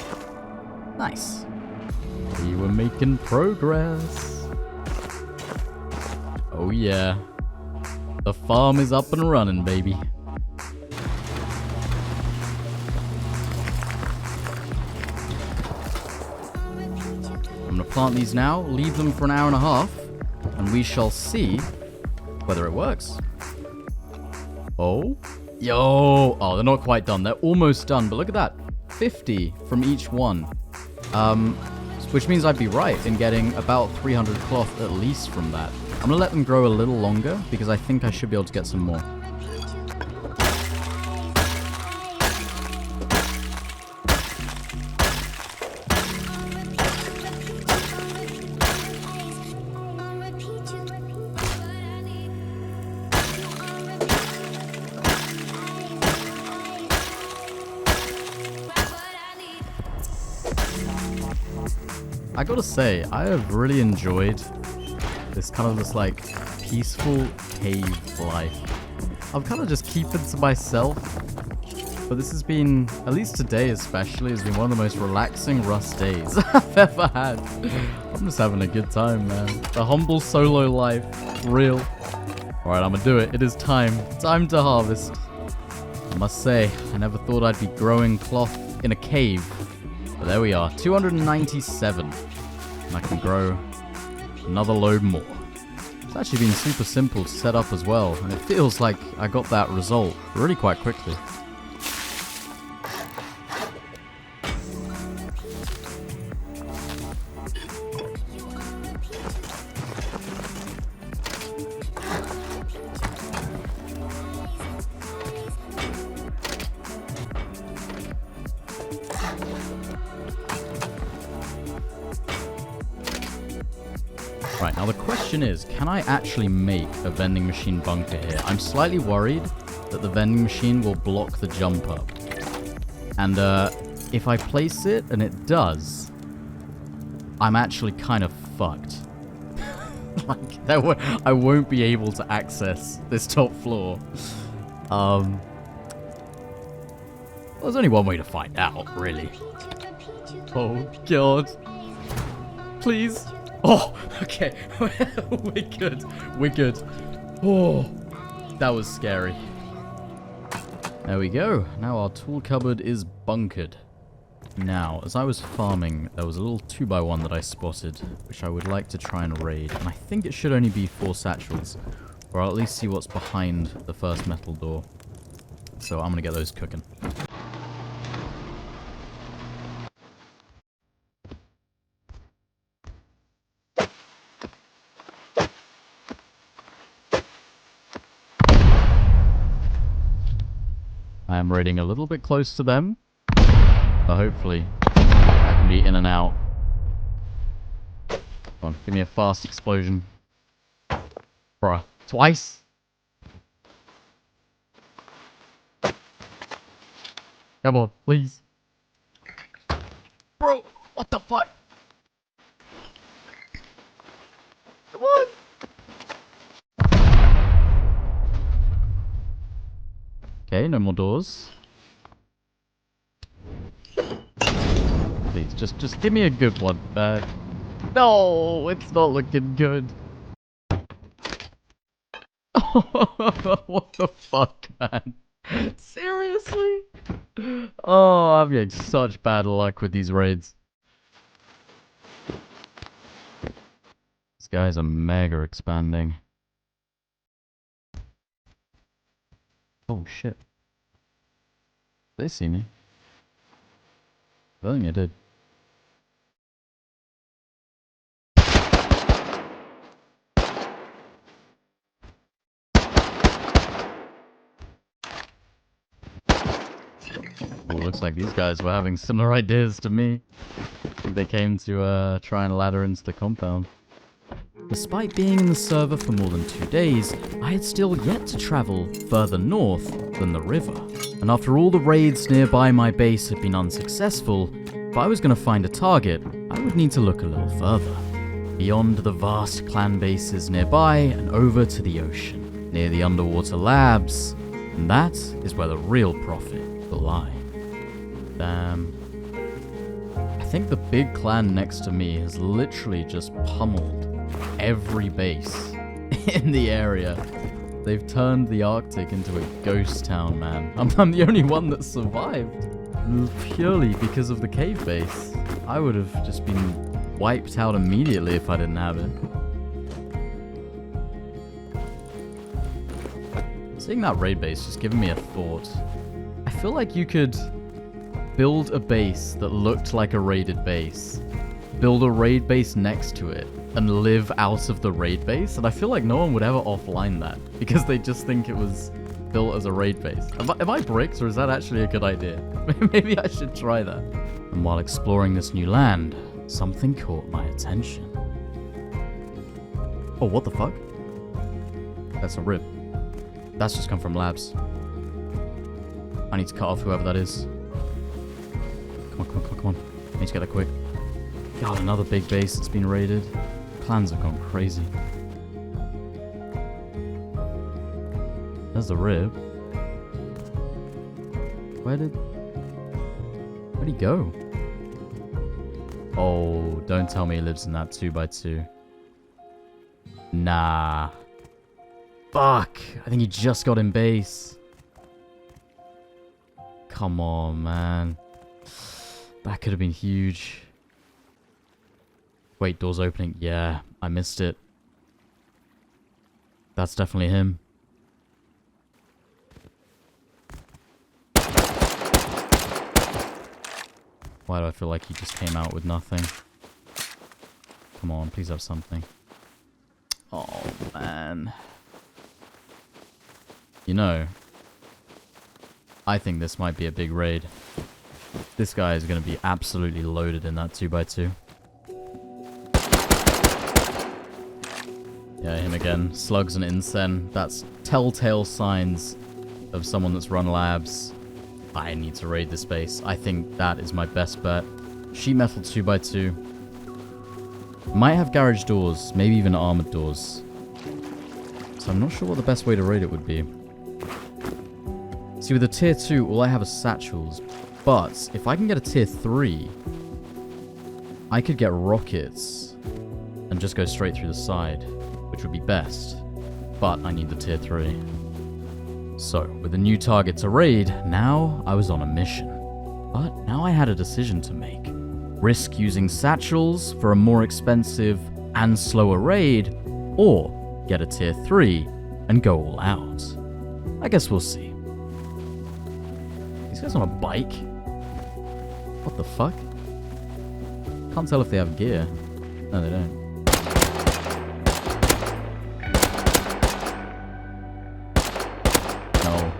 Nice. We were making progress. Oh, yeah. The farm is up and running, baby. I'm going to plant these now, leave them for an hour and a half, and we shall see whether it works. Oh. Yo. Oh, they're not quite done. They're almost done, but look at that. 50 from each one. Which means I'd be right in getting about 300 cloth at least from that. I'm going to let them grow a little longer, because I think I should be able to get some more. I gotta say, I have really enjoyed this kind of this like peaceful cave life. I'm kind of just keeping to myself, but this has been, at least today especially, has been one of the most relaxing Rust days I've ever had. I'm just having a good time, man. The humble solo life, real. Alright, I'm gonna do it. It is time. Time to harvest. I must say, I never thought I'd be growing cloth in a cave. But there we are, 297. And I can grow another load more. It's actually been super simple to set up as well, and it feels like I got that result really quite quickly. Right, now the question is, can I actually make a vending machine bunker here? I'm slightly worried that the vending machine will block the jump up. And if I place it and it does, I'm actually kind of fucked. Like, I won't be able to access this top floor. Well, there's only one way to find out, really. Oh, God. Please. Oh, okay. We're good. We're good. Oh, that was scary. There we go. Now our tool cupboard is bunkered. Now, as I was farming, there was a little 2x1 that I spotted, which I would like to try and raid. And I think it should only be 4 satchels, or I'll at least see what's behind the first metal door. So I'm going to get those cooking. I am raiding a little bit close to them, but hopefully I can be in and out. Come on, give me a fast explosion. Bruh, twice? Come on, please. Bro, what the fuck? Come on! Okay, no more doors. Please, just give me a good one. No, it's not looking good. What the fuck, man? Seriously? Oh, I'm getting such bad luck with these raids. These guys are mega expanding. Oh shit. They see me. I think they did. looks like these guys were having similar ideas to me. I think they came to try and ladder into the compound. Despite being in the server for more than 2 days, I had still yet to travel further north than the river. And after all the raids nearby my base had been unsuccessful, if I was going to find a target, I would need to look a little further. Beyond the vast clan bases nearby and over to the ocean, near the underwater labs, and that is where the real profit will lie. Damn. I think the big clan next to me has literally just pummeled every base in the area. They've turned the Arctic into a ghost town, man. I'm the only one that survived. Purely because of the cave base. I would have just been wiped out immediately if I didn't have it. Seeing that raid base just giving me a thought. I feel like you could build a base that looked like a raided base, build a raid base next to it, and live out of the raid base, and I feel like no one would ever offline that, because they just think it was built as a raid base. Am I bricked, or is that actually a good idea? Maybe I should try that. And while exploring this new land, something caught my attention. Oh, what the fuck? That's a rib. That's just come from labs. I need to cut off whoever that is. Come on. I need to get that quick. God, another big base that's been raided. Clans have gone crazy. There's the rib. Where'd he go? Oh, don't tell me he lives in that 2x2. Nah. Fuck. I think he just got in base. Come on, man. That could have been huge. Wait, door's opening. Yeah, I missed it. That's definitely him. Why do I feel like he just came out with nothing? Come on, please have something. Oh, man. You know, I think this might be a big raid. This guy is going to be absolutely loaded in that 2x2. Yeah, him again. Slugs and Insen. That's telltale signs of someone that's run labs. I need to raid this base. I think that is my best bet. Sheet metal 2x2. Might have garage doors. Maybe even armored doors. So I'm not sure what the best way to raid it would be. See, with a tier 2, all I have is satchels. But if I can get a tier 3, I could get rockets and just go straight through the side, which would be best. But I need the tier 3. So, with a new target to raid, now I was on a mission. But now I had a decision to make. Risk using satchels for a more expensive and slower raid, or get a tier 3 and go all out. I guess we'll see. These guys on a bike? What the fuck? Can't tell if they have gear. No, they don't. No.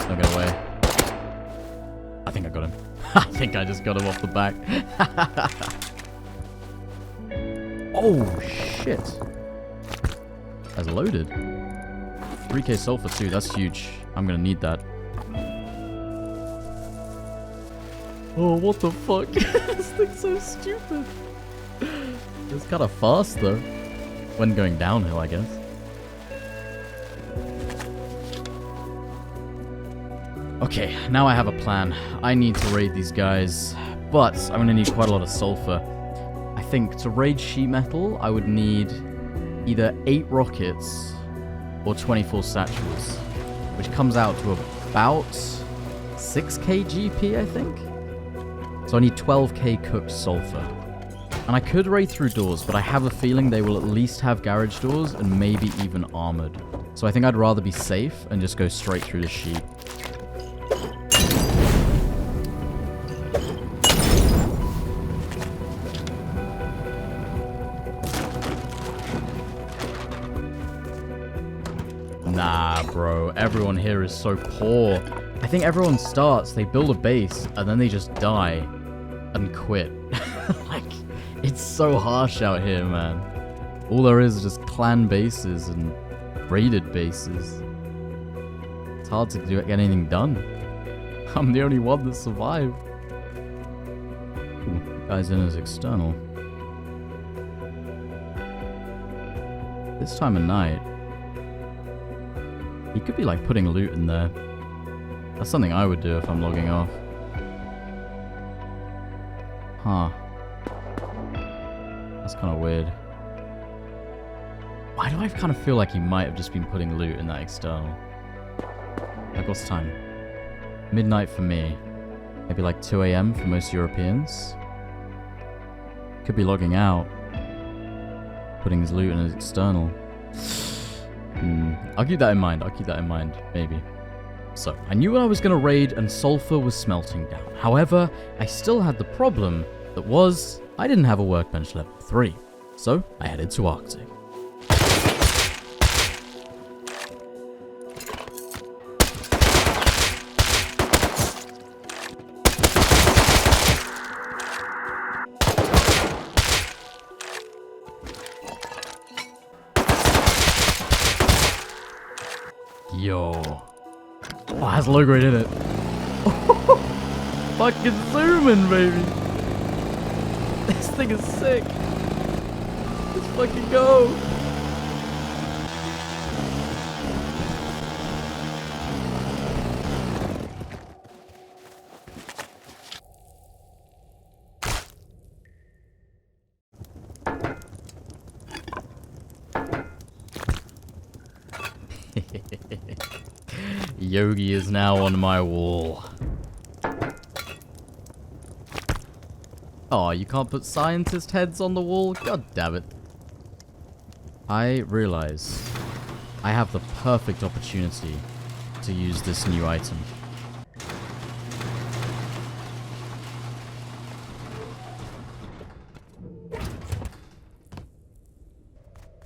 Don't get away. I think I got him. I think I just got him off the back. Oh, shit. That's loaded. 3k sulfur too. That's huge. I'm gonna need that. Oh, what the fuck? This thing's so stupid. It's kind of fast, though. When going downhill, I guess. Okay, now I have a plan. I need to raid these guys, but I'm going to need quite a lot of sulfur. I think to raid sheet metal, I would need either 8 rockets or 24 satchels, which comes out to about 6k GP, I think? So I need 12k cooked sulfur. And I could raid through doors, but I have a feeling they will at least have garage doors and maybe even armored. So I think I'd rather be safe and just go straight through the sheet. Nah, bro. Everyone here is so poor. I think everyone starts, they build a base, and then they just die and quit. Like, it's so harsh out here, man. All there is just clan bases and raided bases. It's hard to get anything done. I'm the only one that survived. Ooh, guy's in his external. This time of night, he could be like putting loot in there. That's something I would do if I'm logging off. Huh. That's kind of weird. Why do I kind of feel like he might have just been putting loot in that external? Like, what's the time? Midnight for me. Maybe like 2 AM for most Europeans. Could be logging out. Putting his loot in his external. I'll keep that in mind. Maybe. So, I knew I was going to raid and sulfur was smelting down. However, I still had the problem that was, I didn't have a workbench level 3. So, I headed to Arctic. Yo. Oh, it has low grade in it. Fucking zooming, baby. This thing is sick. Let's fucking go. Yogi is now on my wall. Oh, you can't put scientist heads on the wall? God damn it. I realize I have the perfect opportunity to use this new item.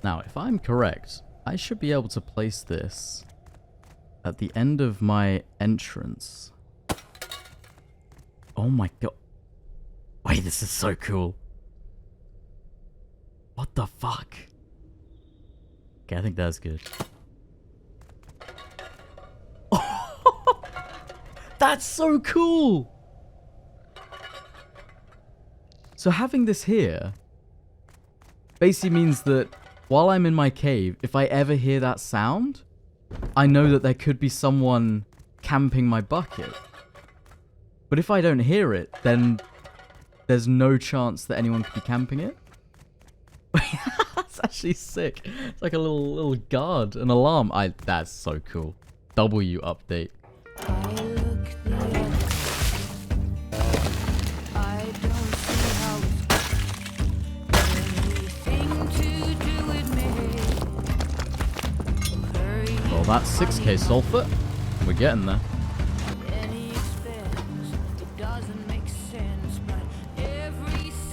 Now, if I'm correct, I should be able to place this at the end of my entrance. Oh my god. Wait, this is so cool. What the fuck? Okay, I think that's good. Oh, that's so cool! So having this here basically means that while I'm in my cave, if I ever hear that sound, I know that there could be someone camping my bucket. But if I don't hear it, then there's no chance that anyone could be camping it. That's actually sick. It's like a little guard, an alarm. That's so cool. W update. Well, that's 6k sulfur. We're getting there.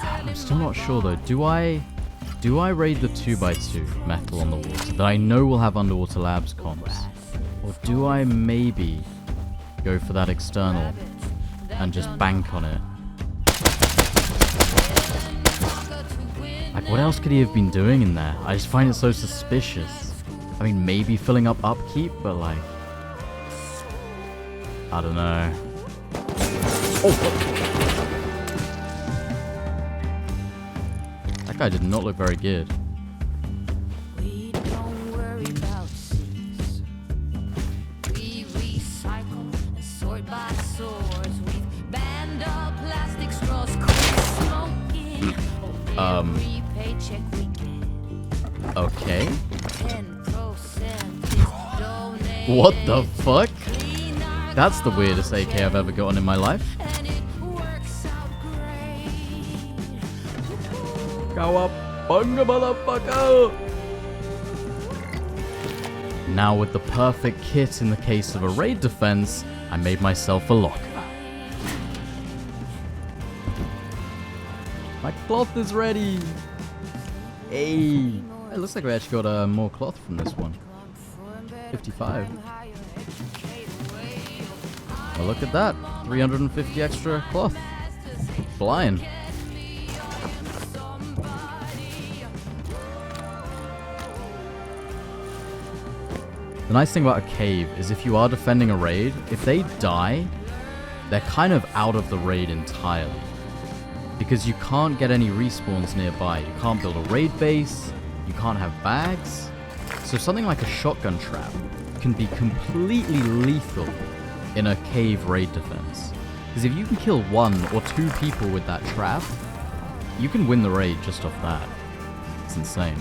I'm still not sure though. Do I raid the 2x2 metal on the water that I know will have underwater labs comps? Or do I maybe go for that external and just bank on it? Like, what else could he have been doing in there? I just find it so suspicious. I mean, maybe filling up upkeep, but like, I don't know. Oh! That guy did not look very good. We don't worry about seas. We recycle and sort by source. We've banned all plastic straws, quit smoking. Every paycheck we get. Okay. 10% is donated. What the fuck? That's the weirdest AK I've ever gotten in my life. And it works out great. Cowabunga, motherfucker! Now with the perfect kit in the case of a raid defense, I made myself a locker. My cloth is ready! Hey! It looks like we actually got more cloth from this one. 55. Well, look at that. 350 extra cloth. Flying. The nice thing about a cave is if you are defending a raid, if they die, they're kind of out of the raid entirely. Because you can't get any respawns nearby. You can't build a raid base, you can't have bags. So something like a shotgun trap can be completely lethal in a cave raid defense. Because if you can kill 1 or 2 people with that trap, you can win the raid just off that. It's insane.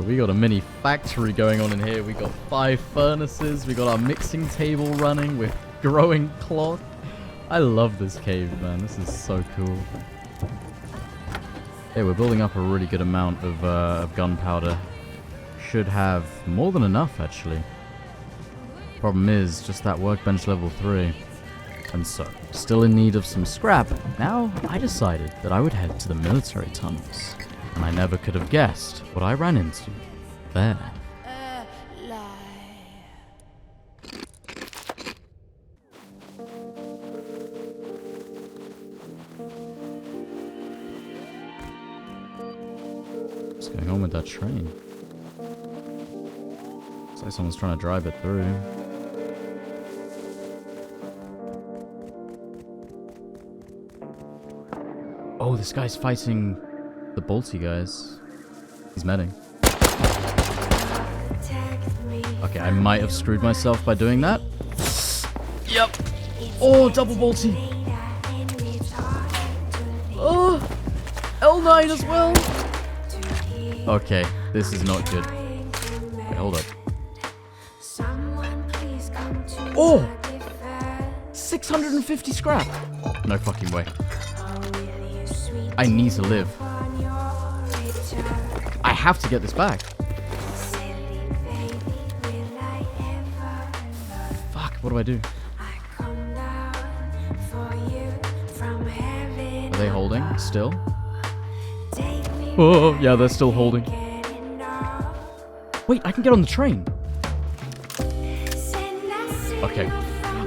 We got a mini factory going on in here. We got 5 furnaces. We got our mixing table running with growing cloth. I love this cave, man. This is so cool. Hey, we're building up a really good amount of gunpowder. Should have more than enough, actually. Problem is, just that workbench level 3. And so, still in need of some scrap. Now, I decided that I would head to the military tunnels. And I never could have guessed what I ran into there. What's going on with that train? Looks like someone's trying to drive it through. Oh, this guy's fighting the bolty guys. He's medding. Okay, I might have screwed myself by doing that. Yep. Oh, double bolty. Oh, L9 as well. Okay, this is not good. Wait, hold up. Oh! 650 scrap. No fucking way. I need to live. I have to get this back. Fuck, what do I do? Are they holding still? Oh, yeah, they're still holding. Wait, I can get on the train. Okay.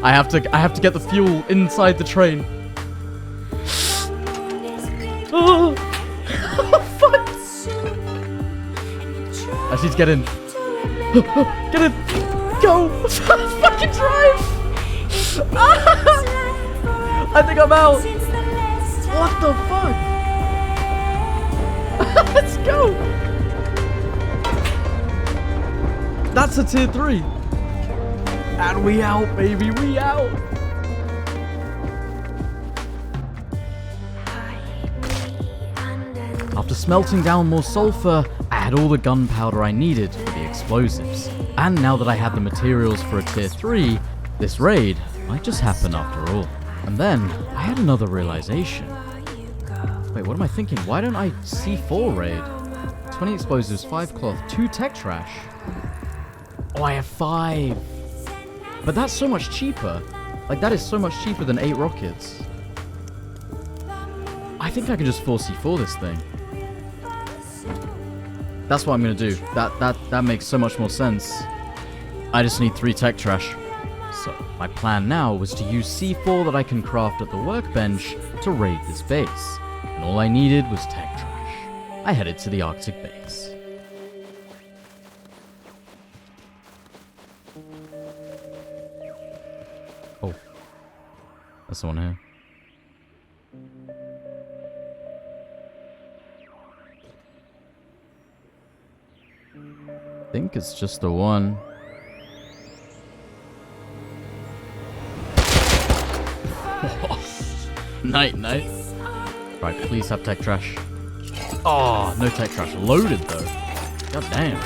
I have to get the fuel inside the train. Oh, fuck! I just need to get in. Get in! Go! Fucking drive! I think I'm out! What the fuck? Let's go! That's a tier 3! And we out, baby, we out! After smelting down more sulfur, I had all the gunpowder I needed for the explosives. And now that I had the materials for a tier 3, this raid might just happen after all. And then, I had another realization. Wait, what am I thinking? Why don't I C4 raid? 20 explosives, 5 cloth, 2 tech trash. Oh, I have 5. But that's so much cheaper. Like, that is so much cheaper than 8 rockets. I think I can just 4C4 this thing. That's what I'm gonna do. That makes so much more sense. I just need 3 tech trash. So, my plan now was to use C4 that I can craft at the workbench to raid this base. And all I needed was tech trash. I headed to the Arctic base. Oh. There's someone here. I think it's just the one. Night. Right, please have tech trash. Oh, no tech trash. Loaded though. God damn.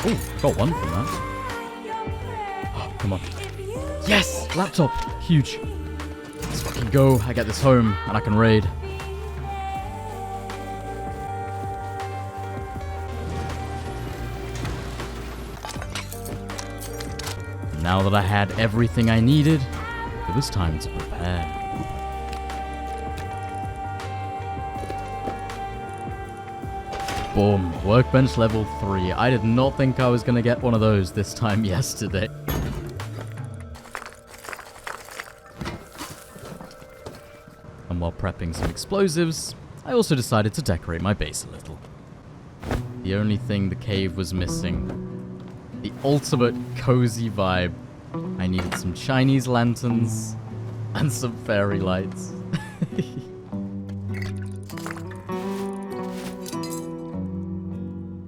Oh, got 1 from that. Oh, come on. Yes! Laptop! Huge. Let's fucking go. I get this home and I can raid. Now that I had everything I needed, it was time to prepare. Boom. Workbench level 3. I did not think I was going to get one of those this time yesterday. And while prepping some explosives, I also decided to decorate my base a little. The only thing the cave was missing. The ultimate cozy vibe. I needed some Chinese lanterns and some fairy lights.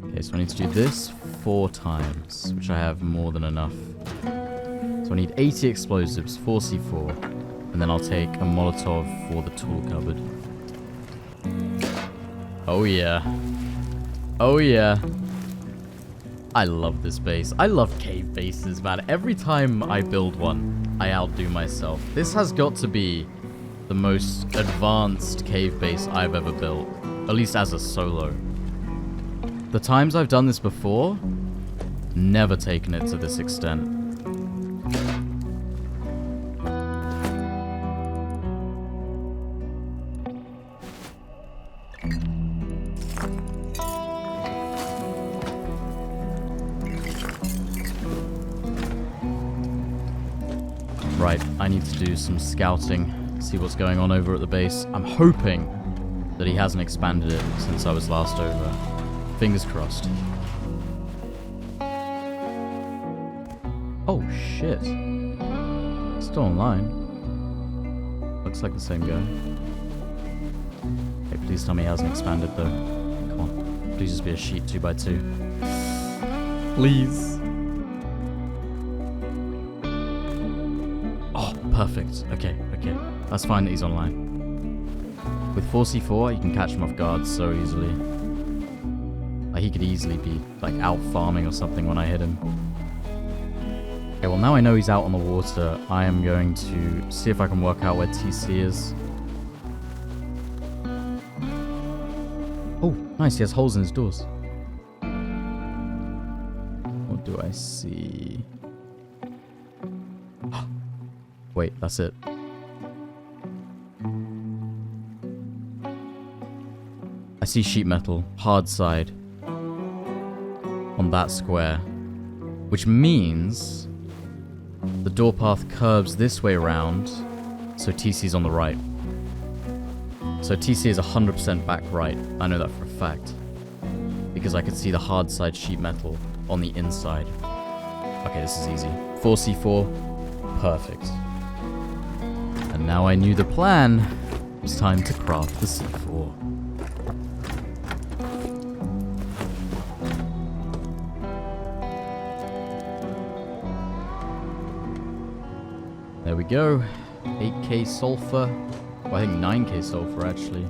Okay, so I need to do this 4 times, which I have more than enough. So I need 80 explosives, 4 C4, and then I'll take a Molotov for the tool cupboard. Oh yeah. Oh yeah. I love this base. I love cave bases, man. Every time I build one, I outdo myself. This has got to be the most advanced cave base I've ever built, at least as a solo. The times I've done this before, never taken it to this extent. Right, I need to do some scouting, see what's going on over at the base. I'm hoping that he hasn't expanded it since I was last over. Fingers crossed. Oh shit. Still online. Looks like the same guy. Okay, please tell me he hasn't expanded though. Come on. Please just be a sheet 2x2. Please. Oh, perfect. Okay, okay. That's fine that he's online. With 4C4, you can catch him off guard so easily. Like, he could easily be, like, out farming or something when I hit him. Okay, well, now I know he's out on the water, I am going to see if I can work out where TC is. Oh, nice. He has holes in his doors. What do I see? Wait, that's it. I see sheet metal, hard side, on that square, which means the door path curves this way around, so TC's on the right. So TC is 100% back right. I know that for a fact, because I could see the hard side sheet metal on the inside. Okay, this is easy. 4C4, perfect. And now I knew the plan. It was time to craft the C4. There we go. 8k sulfur. Well, I think 9k sulfur, actually.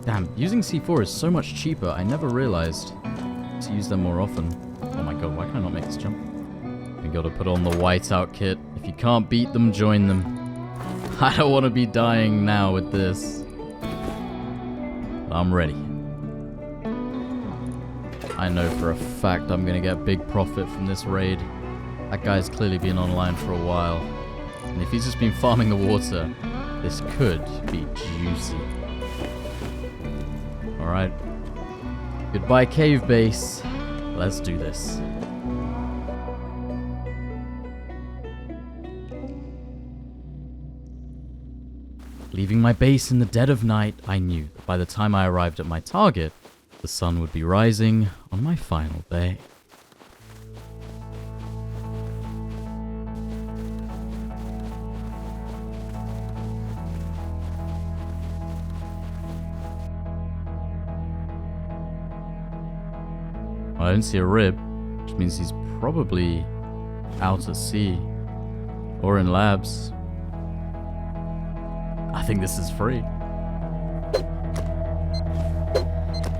Damn, using C4 is so much cheaper. I never realized to use them more often. Oh my god, why can I not make this jump? We gotta put on the whiteout kit. If you can't beat them, join them. I don't want to be dying now with this. I'm ready. I know for a fact I'm gonna get big profit from this raid. That guy's clearly been online for a while. And if he's just been farming the water, this could be juicy. Alright. Goodbye, cave base. Let's do this. Leaving my base in the dead of night, I knew that by the time I arrived at my target, the sun would be rising on my final day. I don't see a rib, which means he's probably out at sea or in labs. I think this is free.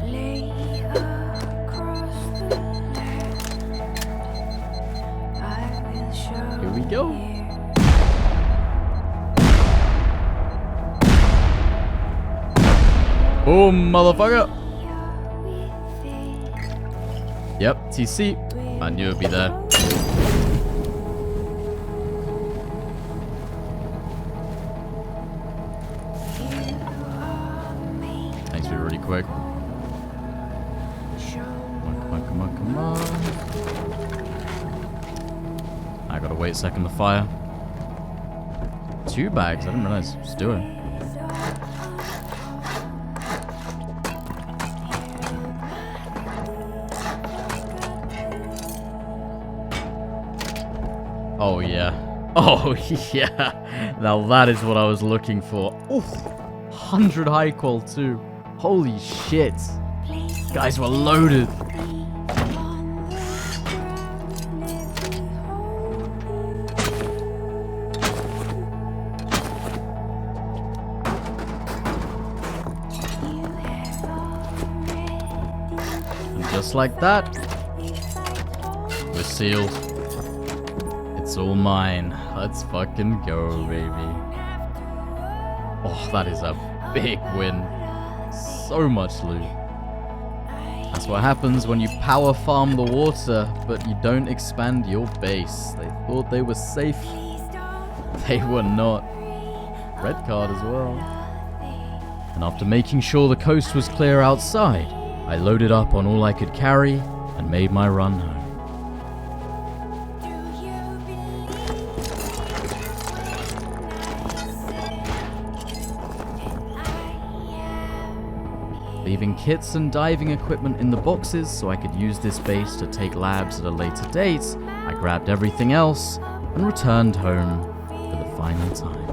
Lay across the land. I will show Here we go. Boom, motherfucker. Yep, TC. I knew it'd be there. Thanks for really quick. I gotta wait a second to fire. 2 bags, I didn't realize. Let's do it. Oh yeah. Oh yeah. Now that is what I was looking for. Oof. 100 high qual too. Holy shit. Guys were loaded. And just like that, we're sealed. It's all mine. Let's fucking go, baby. Oh, that is a big win. So much loot. That's what happens when you power farm the water, but you don't expand your base. They thought they were safe. They were not. Red card as well. And after making sure the coast was clear outside, I loaded up on all I could carry and made my run home. Leaving kits and diving equipment in the boxes so I could use this base to take labs at a later date, I grabbed everything else and returned home for the final time.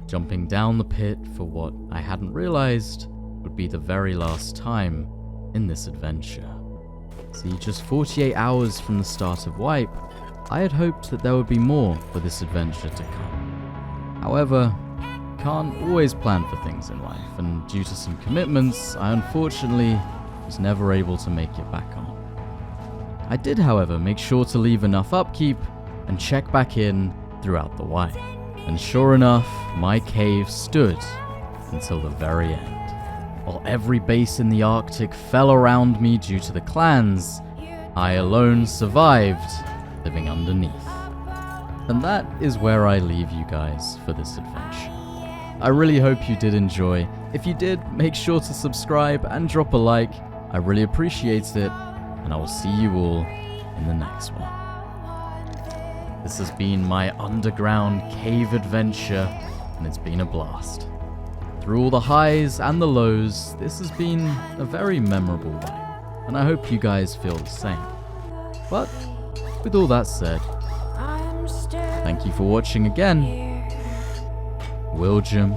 Jumping down the pit for what I hadn't realized would be the very last time in this adventure. See, just 48 hours from the start of Wipe, I had hoped that there would be more for this adventure to come. However, can't always plan for things in life, and due to some commitments, I unfortunately was never able to make it back on. I did, however, make sure to leave enough upkeep and check back in throughout the Wipe. And sure enough, my cave stood until the very end. While every base in the Arctic fell around me due to the clans, I alone survived, living underneath. And that is where I leave you guys for this adventure. I really hope you did enjoy. If you did, make sure to subscribe and drop a like. I really appreciate it, and I will see you all in the next one. This has been my underground cave adventure, and it's been a blast. Through all the highs and the lows, this has been a very memorable one, and I hope you guys feel the same. But, with all that said, thank you for watching again. WILLJUM